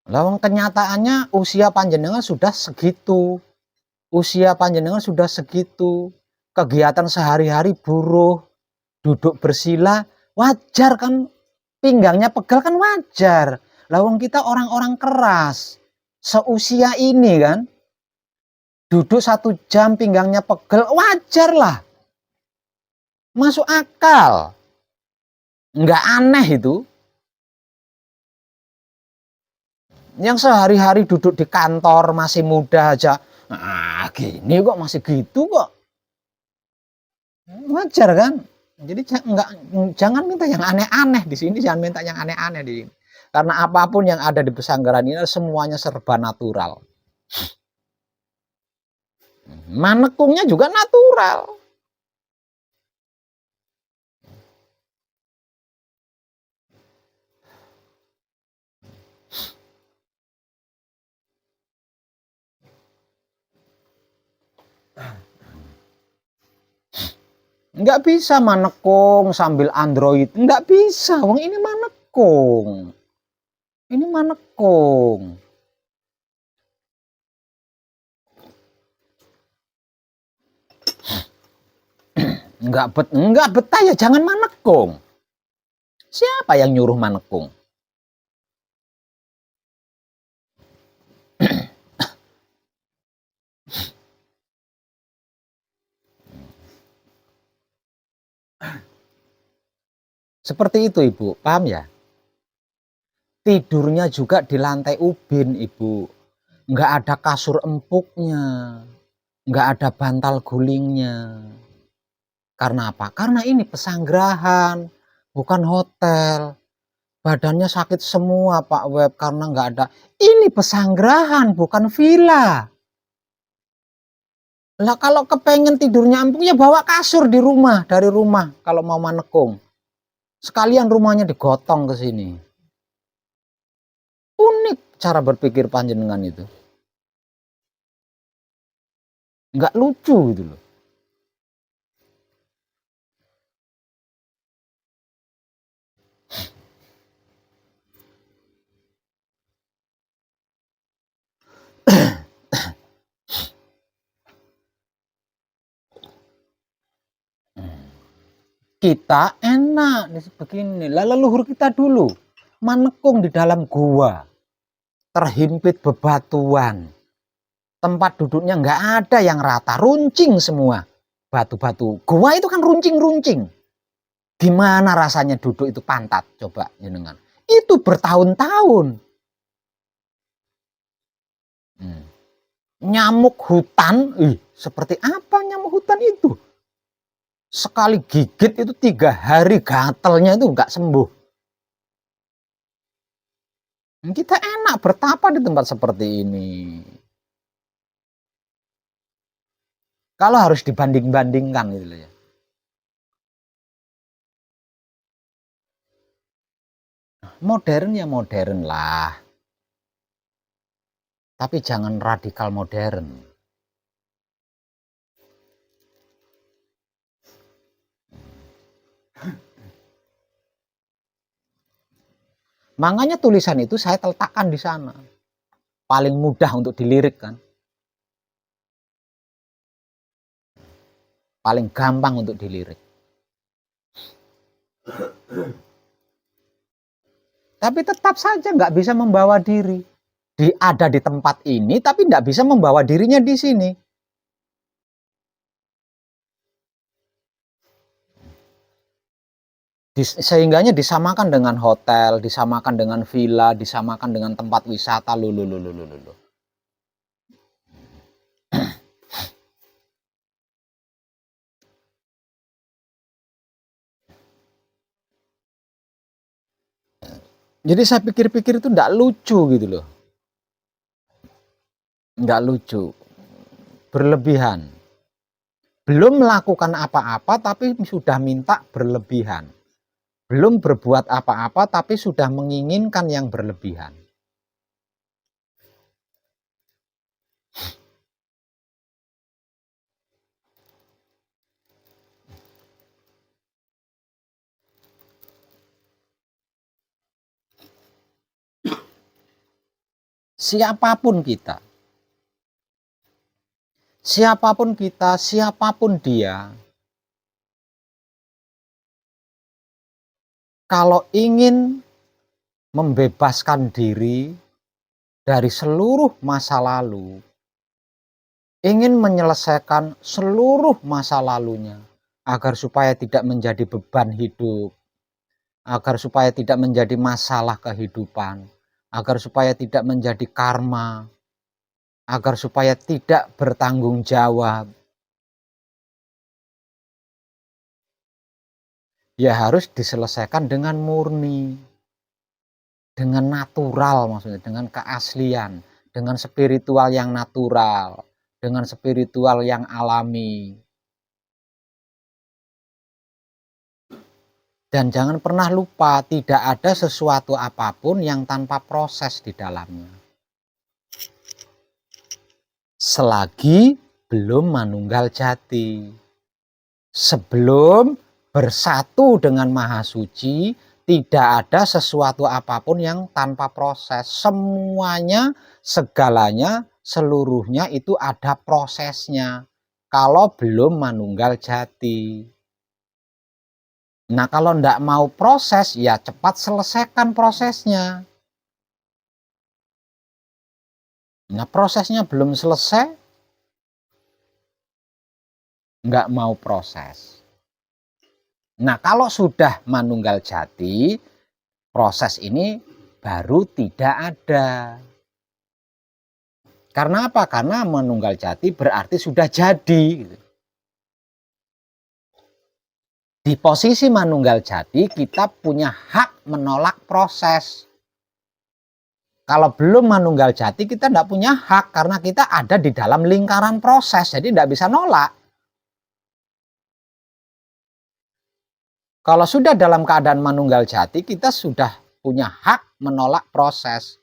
Lawang kenyataannya usia panjenengan sudah segitu. Usia panjenengan sudah segitu. Kegiatan sehari-hari buruh, duduk bersila, wajar kan, pinggangnya pegal kan wajar. Lawang kita orang-orang keras. Seusia ini kan, duduk 1 jam pinggangnya pegel, wajar lah. Masuk akal. Nggak aneh itu. Yang sehari-hari duduk di kantor masih muda aja, gini kok masih gitu kok. Wajar kan? Jadi jangan minta yang aneh-aneh di sini, jangan minta yang aneh-aneh di sini. Karena apapun yang ada di pesanggaran ini semuanya serba natural. Manekungnya juga natural. Nggak bisa manekung sambil Android. Nggak bisa. Wong ini manekung. Ini manekung. Enggak betah ya jangan manekung. Siapa yang nyuruh manekung? Seperti itu Ibu, paham ya? Tidurnya juga di lantai ubin Ibu. Nggak ada kasur empuknya. Nggak ada bantal gulingnya. Karena apa? Karena ini pesanggerahan, bukan hotel. Badannya sakit semua Pak Web karena nggak ada. Ini pesanggerahan, bukan villa. Lah kalau kepengen tidurnya empuk ya bawa kasur di rumah, dari rumah kalau mau manekung. Sekalian rumahnya digotong ke sini. Unik cara berpikir panjenengan itu. Nggak lucu gitu loh. Kita enak begini. Leluhur kita dulu manekung di dalam gua, terhimpit bebatuan, tempat duduknya nggak ada yang rata, runcing semua, batu-batu. Gua itu kan runcing-runcing. Gimana rasanya duduk itu pantat? Coba jenengan. Itu bertahun-tahun. Nyamuk hutan, seperti apa nyamuk hutan itu? Sekali gigit itu 3 hari gatelnya itu nggak sembuh. Kita enak bertapa di tempat seperti ini. Kalau harus dibanding-bandingkan gitu ya. Modern ya modern lah. Tapi jangan radikal modern. Makanya tulisan itu saya letakkan di sana. Paling mudah untuk dilirik kan. Paling gampang untuk dilirik. Tapi tetap saja nggak bisa membawa diri. Ada di tempat ini, tapi nggak bisa membawa dirinya di sini. Sehingganya disamakan dengan hotel, disamakan dengan villa, disamakan dengan tempat wisata. Loh. Jadi saya pikir-pikir itu nggak lucu gitu loh. Nggak lucu. Berlebihan. Belum melakukan apa-apa tapi sudah minta berlebihan. Belum berbuat apa-apa tapi sudah menginginkan yang berlebihan. Siapapun kita, siapapun dia, kalau ingin membebaskan diri dari seluruh masa lalu, ingin menyelesaikan seluruh masa lalunya, agar supaya tidak menjadi beban hidup, agar supaya tidak menjadi masalah kehidupan, agar supaya tidak menjadi karma, agar supaya tidak bertanggung jawab, ya harus diselesaikan dengan murni, dengan natural, maksudnya dengan keaslian, dengan spiritual yang natural, dengan spiritual yang alami. Dan jangan pernah lupa, tidak ada sesuatu apapun yang tanpa proses di dalamnya. Selagi belum manunggal jati. Sebelum bersatu dengan Maha Suci, tidak ada sesuatu apapun yang tanpa proses. Semuanya, segalanya, seluruhnya itu ada prosesnya. Kalau belum manunggal jati. Nah, kalau tidak mau proses, ya cepat selesaikan prosesnya. Nah, prosesnya belum selesai, nggak mau proses. Nah, kalau sudah manunggal jati, proses ini baru tidak ada. Karena apa? Karena manunggal jati berarti sudah jadi. Di posisi manunggal jati, kita punya hak menolak proses. Kalau belum manunggal jati, kita tidak punya hak karena kita ada di dalam lingkaran proses, jadi tidak bisa nolak. Kalau sudah dalam keadaan manunggal jati, kita sudah punya hak menolak proses.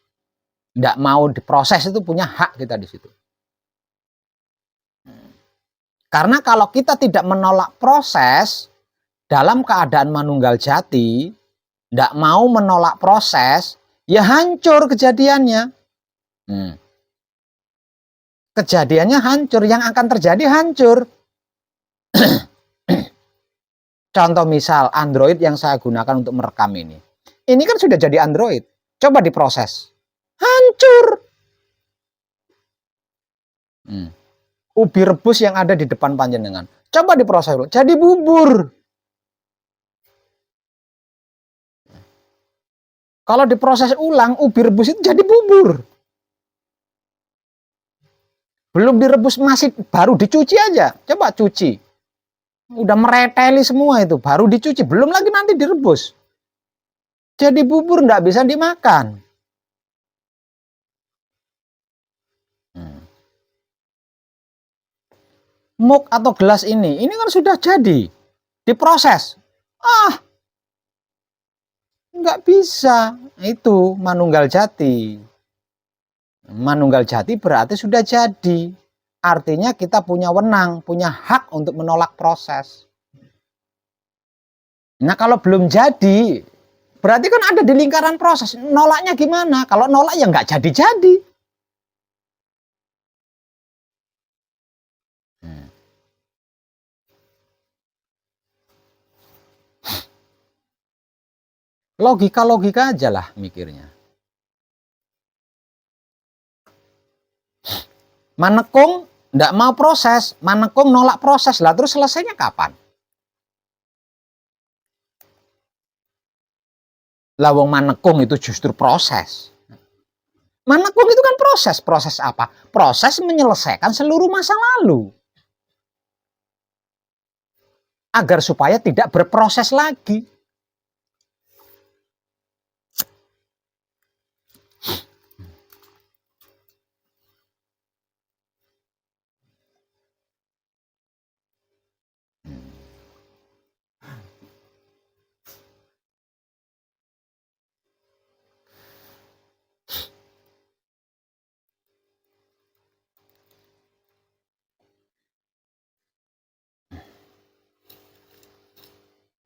Tidak mau diproses itu punya hak kita di situ. Karena kalau kita tidak menolak proses dalam keadaan manunggal jati, tidak mau menolak proses, ya hancur kejadiannya. Kejadiannya hancur, yang akan terjadi hancur. Contoh misal Android yang saya gunakan untuk merekam ini. Ini kan sudah jadi Android. Coba diproses. Hancur. Ubi rebus yang ada di depan panjenengan. Coba diproses. Jadi bubur. Kalau diproses ulang, ubi rebus itu jadi bubur. Belum direbus, masih baru dicuci aja. Coba cuci. Udah mereteli semua itu, baru dicuci. Belum lagi nanti direbus. Jadi bubur nggak bisa dimakan. Mug atau gelas ini kan sudah jadi. Diproses. Nggak bisa. Itu manunggal jati. Manunggal jati berarti sudah jadi. Artinya kita punya wenang, punya hak untuk menolak proses. Nah kalau belum jadi, berarti kan ada di lingkaran proses. Nolaknya gimana? Kalau nolak ya nggak jadi-jadi. Logika-logika aja lah mikirnya. Manekung nggak mau proses, Manekung nolak proses lah, terus selesainya kapan? Lawang Manekung itu justru proses. Manekung itu kan proses apa? Proses menyelesaikan seluruh masa lalu. Agar supaya tidak berproses lagi.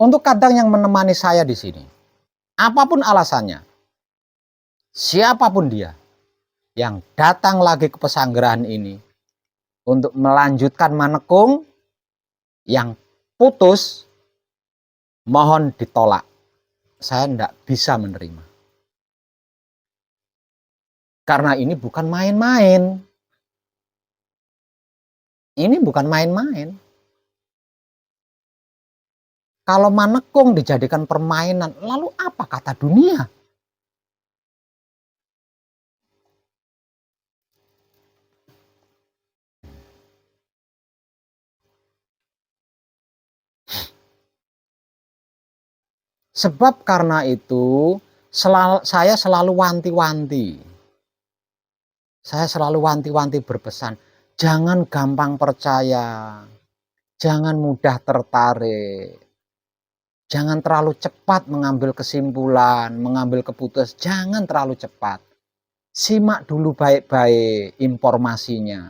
Untuk kadang yang menemani saya di sini, apapun alasannya, siapapun dia yang datang lagi ke pesanggerahan ini untuk melanjutkan Manekung yang putus, mohon ditolak. Saya tidak bisa menerima. Karena ini bukan main-main. Ini bukan main-main. Kalau Manekung dijadikan permainan, lalu apa kata dunia? Sebab karena itu saya selalu wanti-wanti. Saya selalu wanti-wanti berpesan, jangan gampang percaya, jangan mudah tertarik, jangan terlalu cepat mengambil kesimpulan, mengambil keputusan, jangan terlalu cepat. Simak dulu baik-baik informasinya,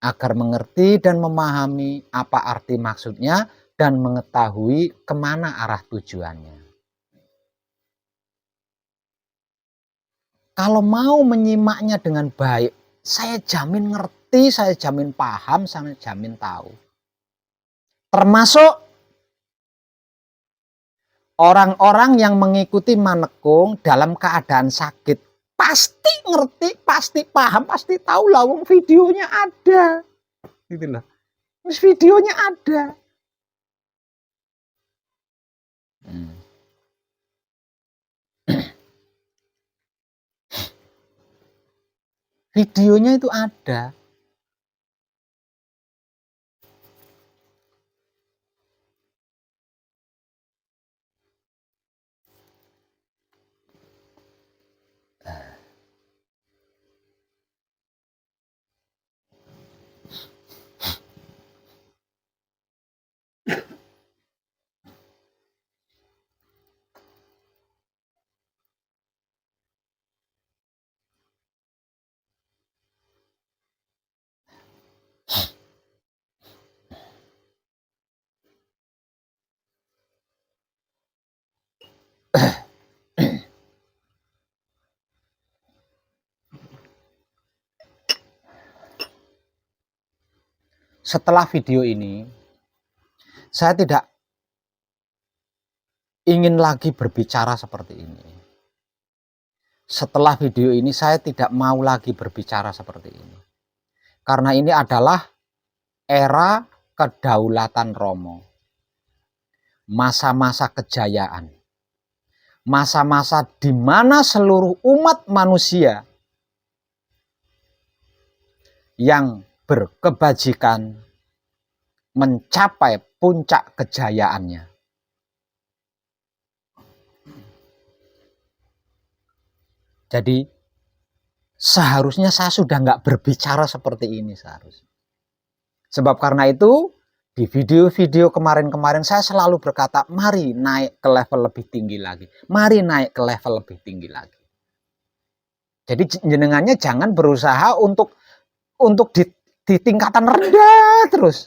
agar mengerti dan memahami apa arti maksudnya dan mengetahui kemana arah tujuannya. Kalau mau menyimaknya dengan baik, saya jamin ngerti, saya jamin paham, saya jamin tahu. Termasuk orang-orang yang mengikuti Manekung dalam keadaan sakit. Pasti ngerti, pasti paham, pasti tahu lah, wong videonya ada. Gitu loh. Videonya ada. Videonya itu ada. Setelah video ini, saya tidak ingin lagi berbicara seperti ini. Setelah video ini, saya tidak mau lagi berbicara seperti ini. Karena ini adalah era kedaulatan Romo. Masa-masa kejayaan. masa-masa di mana seluruh umat manusia yang berkebajikan mencapai puncak kejayaannya. Jadi seharusnya saya sudah nggak berbicara seperti ini seharusnya. Sebab karena itu di video-video kemarin-kemarin saya selalu berkata, mari naik ke level lebih tinggi lagi. Mari naik ke level lebih tinggi lagi. Jadi jenengannya jangan berusaha untuk di tingkatan rendah terus.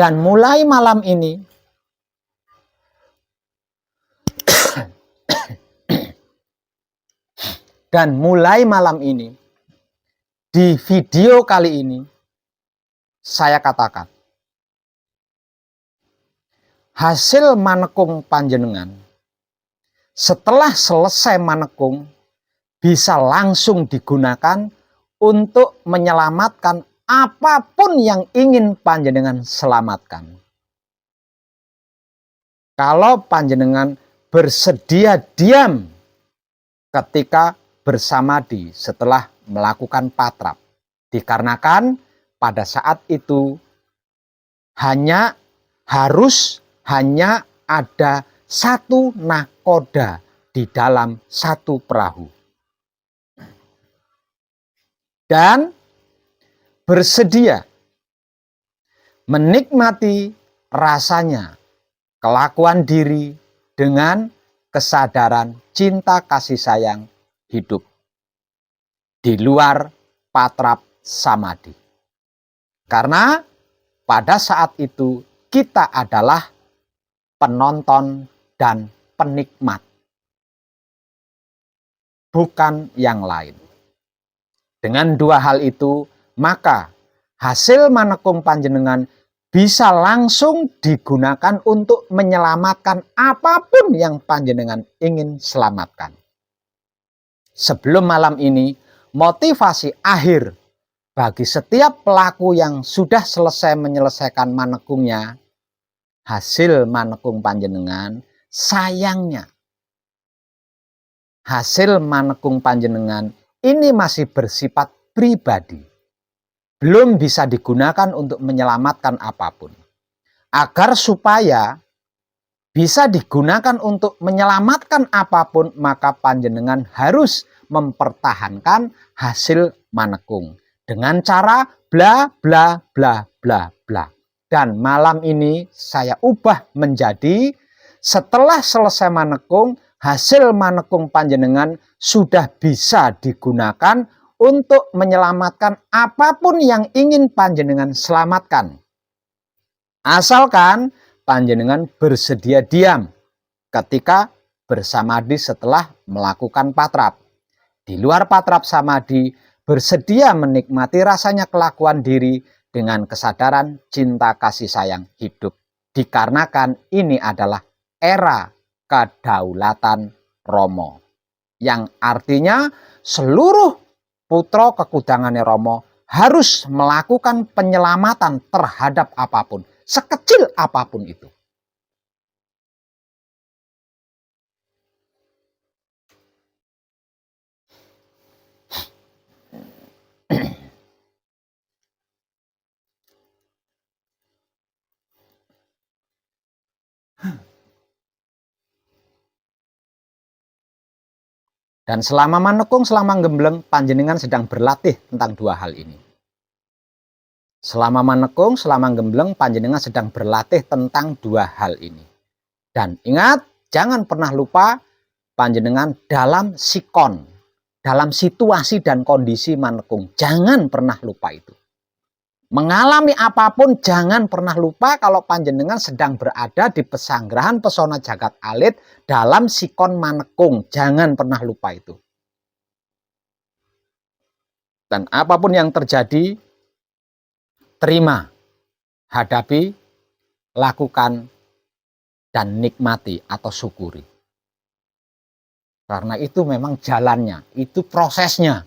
Dan mulai malam ini di video kali ini saya katakan, hasil manekung panjenengan setelah selesai manekung bisa langsung digunakan untuk menyelamatkan apapun yang ingin panjenengan selamatkan. Kalau panjenengan bersedia diam ketika bersamadhi setelah melakukan patrap, dikarenakan pada saat itu hanya ada satu nahkoda di dalam satu perahu. Dan bersedia menikmati rasanya kelakuan diri dengan kesadaran cinta kasih sayang hidup di luar patrap samadhi. Karena pada saat itu kita adalah penonton dan penikmat, bukan yang lain. Dengan dua hal itu, maka hasil manekung panjenengan bisa langsung digunakan untuk menyelamatkan apapun yang panjenengan ingin selamatkan. Sebelum malam ini, motivasi akhir bagi setiap pelaku yang sudah selesai menyelesaikan manekungnya, hasil manekung panjenengan, sayangnya hasil manekung panjenengan ini masih bersifat pribadi, belum bisa digunakan untuk menyelamatkan apapun. Agar supaya bisa digunakan untuk menyelamatkan apapun, maka panjenengan harus mempertahankan hasil manekung dengan cara bla bla bla bla bla. Dan malam ini saya ubah menjadi setelah selesai manekung, hasil manekung panjenengan sudah bisa digunakan untuk menyelamatkan apapun yang ingin panjenengan selamatkan. Asalkan panjenengan bersedia diam ketika bersamadhi setelah melakukan patrap. Di luar patrap samadhi, bersedia menikmati rasanya kelakuan diri dengan kesadaran cinta kasih sayang hidup. Dikarenakan ini adalah era kedaulatan Romo, yang artinya seluruh putra kekudangannya Romo harus melakukan penyelamatan terhadap apapun, sekecil apapun itu. Dan selama manekung, selama gembleng, panjenengan sedang berlatih tentang dua hal ini. Selama manekung, selama gembleng, panjenengan sedang berlatih tentang dua hal ini. Dan ingat, jangan pernah lupa panjenengan dalam sikon, dalam situasi dan kondisi manekung. Jangan pernah lupa itu. Mengalami apapun, jangan pernah lupa kalau panjenengan sedang berada di pesanggerahan pesona jagat alit dalam sikon manekung. Jangan pernah lupa itu. Dan apapun yang terjadi, terima, hadapi, lakukan, dan nikmati atau syukuri. Karena itu memang jalannya, itu prosesnya.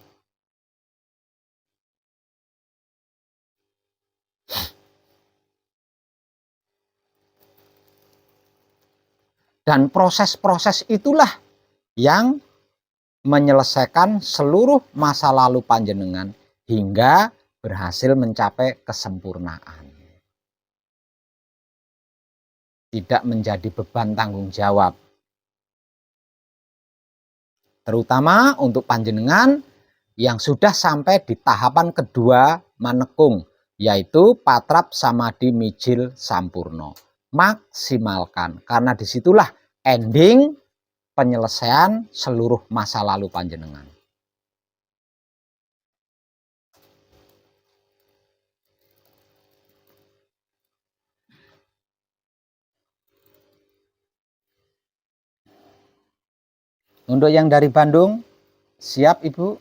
Dan proses-proses itulah yang menyelesaikan seluruh masa lalu panjenengan hingga berhasil mencapai kesempurnaan. Tidak menjadi beban tanggung jawab. Terutama untuk panjenengan yang sudah sampai di tahapan kedua manekung, yaitu patrap samadhi mijil sampurno. Maksimalkan, karena disitulah ending penyelesaian seluruh masa lalu panjenengan. Untuk yang dari Bandung, siap Ibu?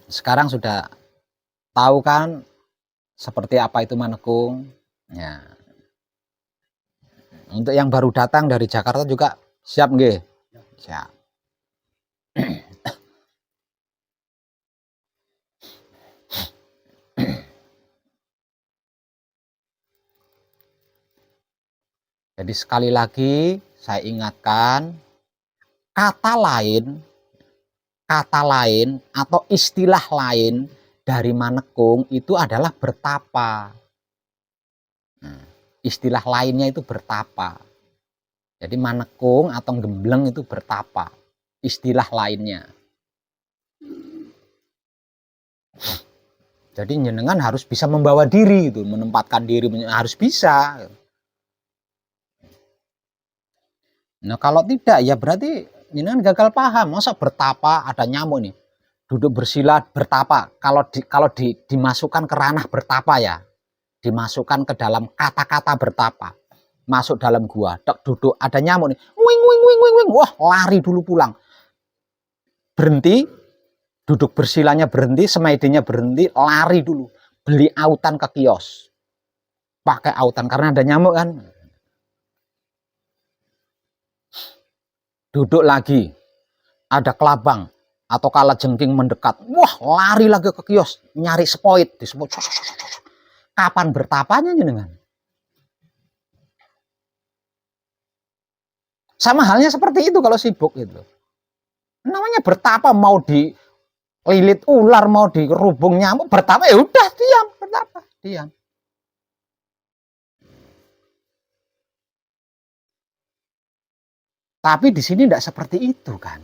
Sekarang sudah tahu kan seperti apa itu manekung? Ya. Untuk yang baru datang dari Jakarta juga siap nggih? Siap. Jadi sekali lagi saya ingatkan, kata lain atau istilah lain dari manekung itu adalah bertapa. Nah, istilah lainnya itu bertapa. Jadi manekung atau gembleng itu bertapa. Istilah lainnya. Jadi jenengan harus bisa membawa diri gitu, menempatkan diri, harus bisa. Nah kalau tidak ya berarti jenengan gagal paham. Masa bertapa ada nyamuk nih, duduk bersila bertapa. Kalau dimasukkan ke ranah bertapa ya, dimasukkan ke dalam kata-kata bertapa, masuk dalam gua, duduk ada nyamuk nih, wing wing wing wing wing, wah lari dulu pulang, berhenti, duduk bersilanya berhenti, semaidinya berhenti, lari dulu, beli autan ke kios, pakai autan karena ada nyamuk kan. Duduk lagi, ada kelabang atau kalajengking mendekat, wah lari lagi ke kios, nyari spoit, disebut. Kapan bertapanya jenengan? Sama halnya seperti itu kalau sibuk itu. Namanya bertapa, mau dililit ular, mau dirubung nyamuk, bertapa ya udah diam, bertapa, diam. Tapi di sini tidak seperti itu kan.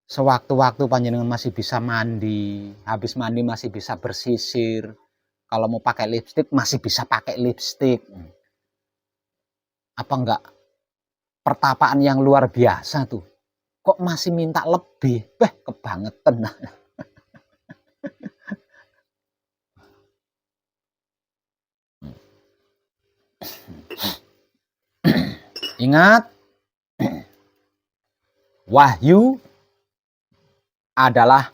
Sewaktu-waktu panjenengan masih bisa mandi, habis mandi masih bisa bersisir. Kalau mau pakai lipstik masih bisa pakai lipstik. Apa enggak pertapaan yang luar biasa tuh? Kok masih minta lebih? Kebangetan. Ingat, wahyu adalah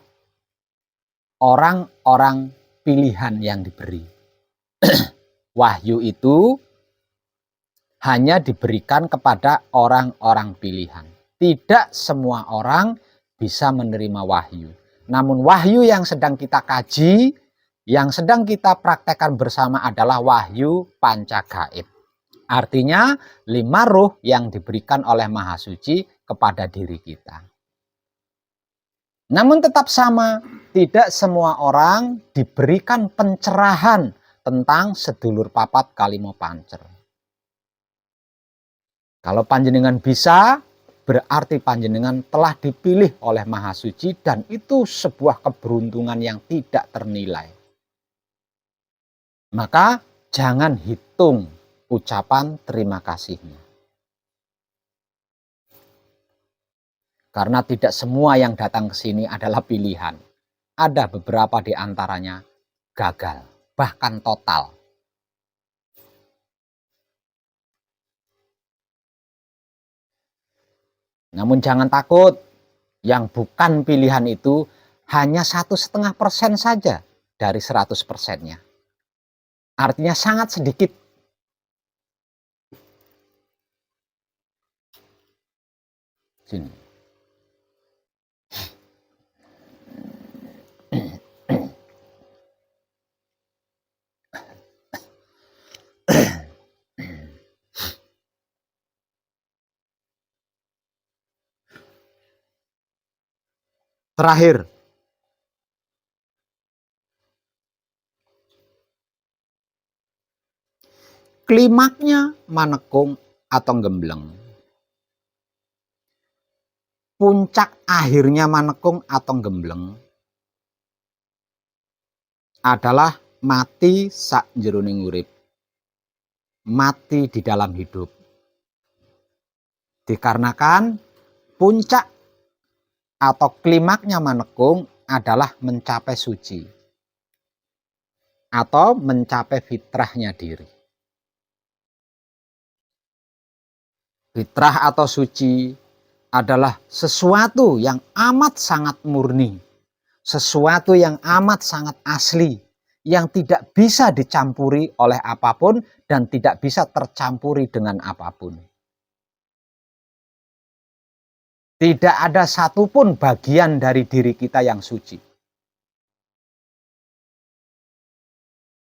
orang-orang pilihan yang diberi. Wahyu itu hanya diberikan kepada orang-orang pilihan. Tidak semua orang bisa menerima wahyu. Namun wahyu yang sedang kita kaji, yang sedang kita praktekkan bersama adalah wahyu pancagaib. Artinya 5 ruh yang diberikan oleh Maha Suci kepada diri kita. Namun tetap sama, tidak semua orang diberikan pencerahan tentang sedulur papat kalimo pancer. Kalau panjenengan bisa, berarti panjenengan telah dipilih oleh Maha Suci dan itu sebuah keberuntungan yang tidak ternilai. Maka jangan hitung ucapan terima kasihnya. Karena tidak semua yang datang ke sini adalah pilihan. Ada beberapa di antaranya gagal, bahkan total. Namun jangan takut, yang bukan pilihan itu hanya 1,5% saja dari 100%-nya. Artinya sangat sedikit. Sini. Terakhir, klimaknya manekung atau gembleng. Puncak akhirnya manekung atau gembleng adalah mati sak jeroning urip. Mati di dalam hidup. Dikarenakan puncak atau klimaknya manekung adalah mencapai suci atau mencapai fitrahnya diri. Fitrah atau suci adalah sesuatu yang amat sangat murni, sesuatu yang amat sangat asli, yang tidak bisa dicampuri oleh apapun dan tidak bisa tercampuri dengan apapun. Tidak ada satupun bagian dari diri kita yang suci.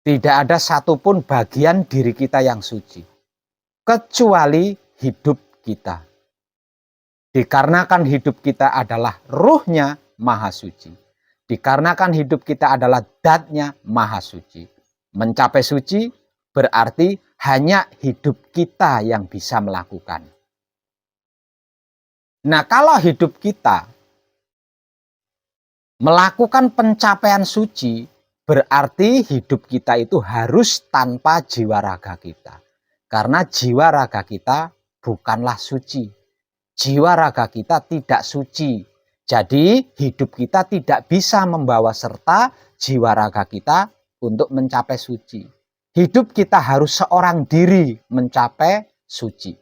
Tidak ada satupun bagian diri kita yang suci, kecuali hidup kita. Dikarenakan hidup kita adalah ruhnya maha suci. Dikarenakan hidup kita adalah datnya maha suci. Mencapai suci berarti hanya hidup kita yang bisa melakukan. Nah, kalau hidup kita melakukan pencapaian suci, berarti hidup kita itu harus tanpa jiwa raga kita. Karena jiwa raga kita bukanlah suci. Jiwa raga kita tidak suci. Jadi hidup kita tidak bisa membawa serta jiwa raga kita untuk mencapai suci. Hidup kita harus seorang diri mencapai suci.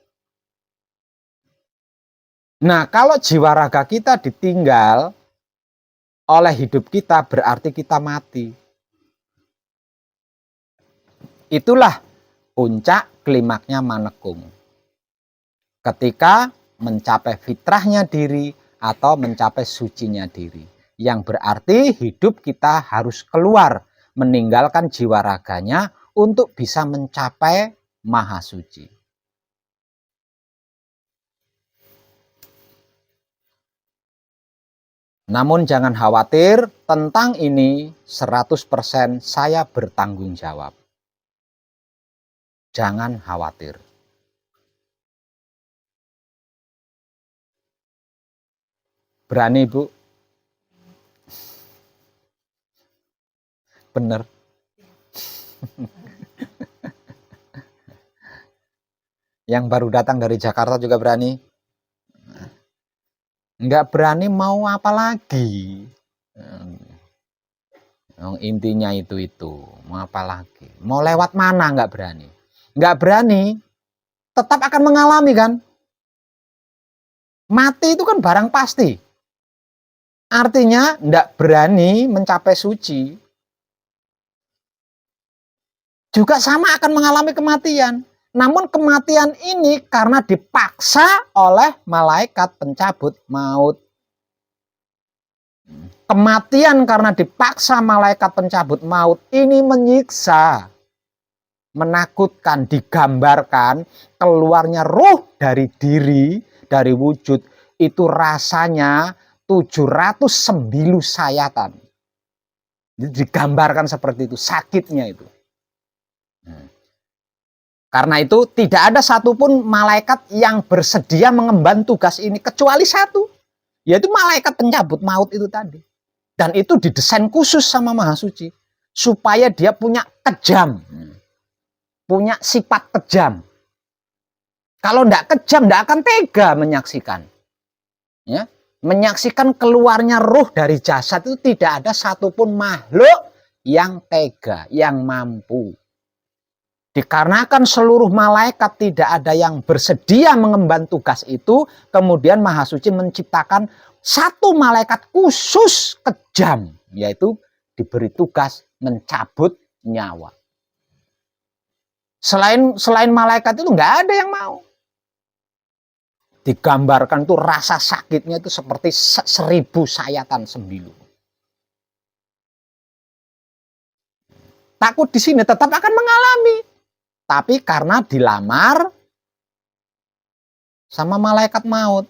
Nah, kalau jiwa raga kita ditinggal oleh hidup kita, berarti kita mati. Itulah puncak klimaknya manekung. Ketika mencapai fitrahnya diri atau mencapai sucinya diri. Yang berarti hidup kita harus keluar, meninggalkan jiwa raganya untuk bisa mencapai maha suci. Namun jangan khawatir, tentang ini 100% saya bertanggung jawab. Jangan khawatir. Berani, Bu? Bener. Yang baru datang dari Jakarta juga berani? Nggak berani mau apa lagi? Intinya itu. Mau apa lagi? Mau lewat mana nggak berani? Nggak berani, tetap akan mengalami kan? Mati itu kan barang pasti. Artinya nggak berani mencapai suci, juga sama akan mengalami kematian. Namun kematian ini karena dipaksa oleh malaikat pencabut maut. Kematian karena dipaksa malaikat pencabut maut ini menyiksa, menakutkan, digambarkan keluarnya ruh dari diri, dari wujud, itu rasanya 700 sembilu sayatan. Digambarkan seperti itu, sakitnya itu. Karena itu tidak ada satupun malaikat yang bersedia mengemban tugas ini kecuali satu, yaitu malaikat pencabut maut itu tadi. Dan itu didesain khusus sama Maha Suci supaya dia punya kejam, punya sifat kejam. Kalau tidak kejam, tidak akan tega menyaksikan. Ya, menyaksikan keluarnya ruh dari jasad itu tidak ada satupun makhluk yang tega, yang mampu. Dikarenakan seluruh malaikat tidak ada yang bersedia mengemban tugas itu, kemudian Maha Suci menciptakan satu malaikat khusus kejam, yaitu diberi tugas mencabut nyawa. Selain malaikat itu nggak ada yang mau. Digambarkan tuh rasa sakitnya itu seperti 1000 sayatan sembilu. Takut di sini tetap akan mengalami. Tapi karena dilamar sama malaikat maut.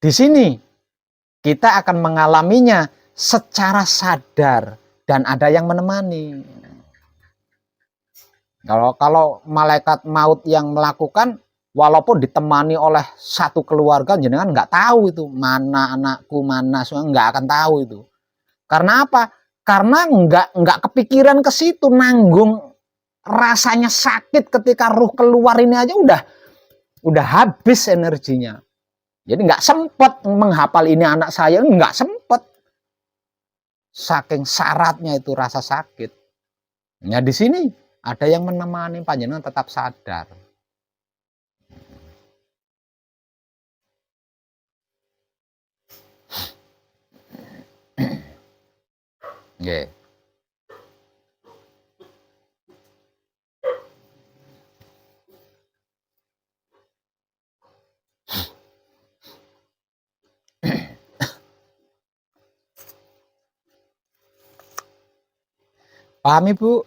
Di sini kita akan mengalaminya secara sadar dan ada yang menemani. Kalau malaikat maut yang melakukan, walaupun ditemani oleh satu keluarga, jenengan nggak tahu itu mana anakku, mana semua nggak akan tahu itu. Karena apa? Karena nggak kepikiran ke situ, nanggung rasanya sakit ketika ruh keluar ini aja udah habis energinya. Jadi nggak sempat menghafal ini anak saya, nggak sempat. Saking syaratnya itu rasa sakit. Nah di sini ada yang menemani panjenengan tetap sadar. Yeah. Paham Ibu?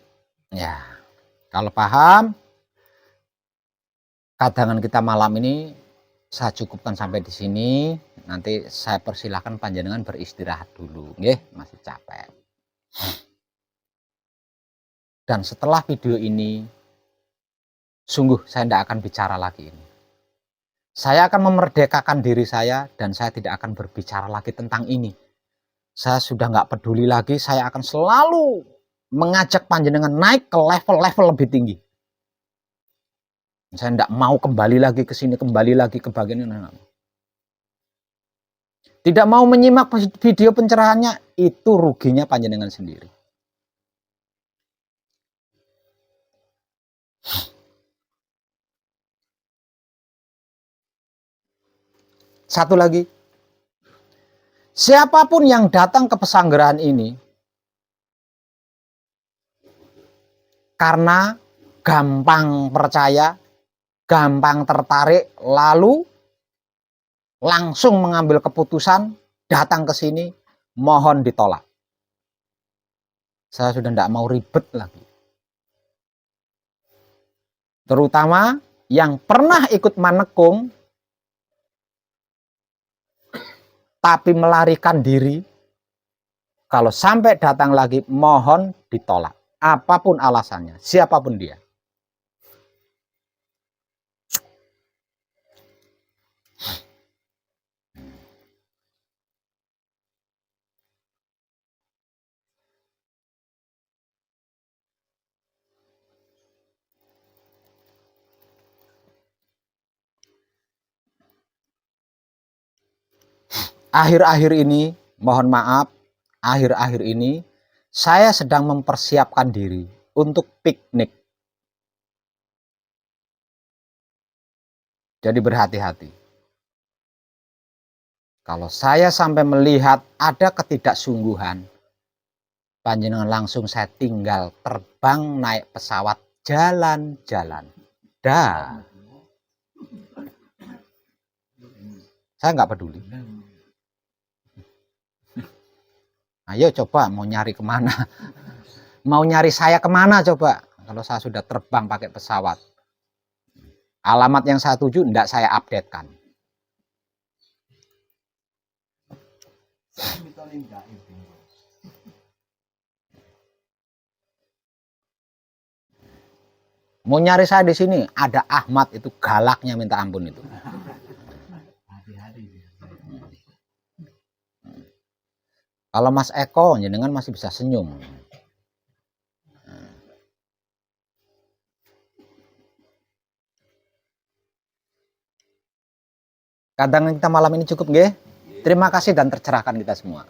Ya, kalau paham, kadangan kita malam ini saya cukupkan sampai di sini. Nanti saya persilahkan panjenengan beristirahat dulu, nggih, masih capek. Dan setelah video ini, sungguh saya tidak akan bicara lagi ini. Saya akan memerdekakan diri saya dan saya tidak akan berbicara lagi tentang ini. Saya sudah nggak peduli lagi, saya akan selalu mengajak panjenengan naik ke level-level lebih tinggi. Saya tidak mau kembali lagi ke sini, kembali lagi ke bagian ini. Tidak mau menyimak video pencerahannya, itu ruginya panjenengan sendiri. Satu lagi, siapapun yang datang ke pesanggerahan ini karena gampang percaya, gampang tertarik, lalu langsung mengambil keputusan datang ke sini, mohon ditolak. Saya sudah tidak mau ribet lagi. Terutama yang pernah ikut manekung tapi melarikan diri, kalau sampai datang lagi mohon ditolak. Apapun alasannya, siapapun dia. Akhir-akhir ini, mohon maaf, akhir-akhir ini saya sedang mempersiapkan diri untuk piknik. Jadi berhati-hati. Kalau saya sampai melihat ada ketidaksungguhan, panjenengan langsung saya tinggal terbang naik pesawat jalan-jalan. Dah. Saya nggak peduli. Ayo coba mau nyari kemana? Mau nyari saya kemana coba? Kalau saya sudah terbang pakai pesawat. Alamat yang saya tuju tidak saya updatekan. Mau nyari saya di sini, ada Ahmad itu galaknya minta ampun itu. Kalau Mas Eko, jenengan masih bisa senyum. Kadang kita malam ini cukup nggih. Terima kasih dan tercerahkan kita semua.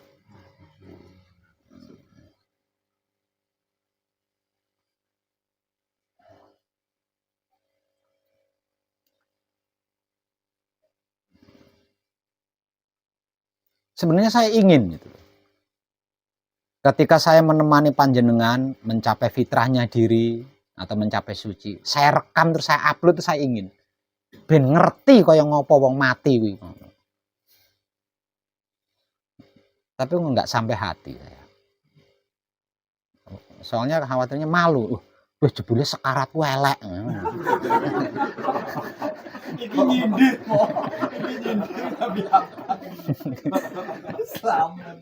Sebenarnya saya ingin gitu. Ketika saya menemani panjenengan mencapai fitrahnya diri atau mencapai suci, saya rekam terus saya upload, saya ingin ben ngerti kaya ngopo wong mati kuwi. Tapi nggak sampai hati saya. Soalnya khawatirnya malu. Wah jebule sekaratku elek. Iki nyindir po. Iki nyindir Nabi apa? Selamat.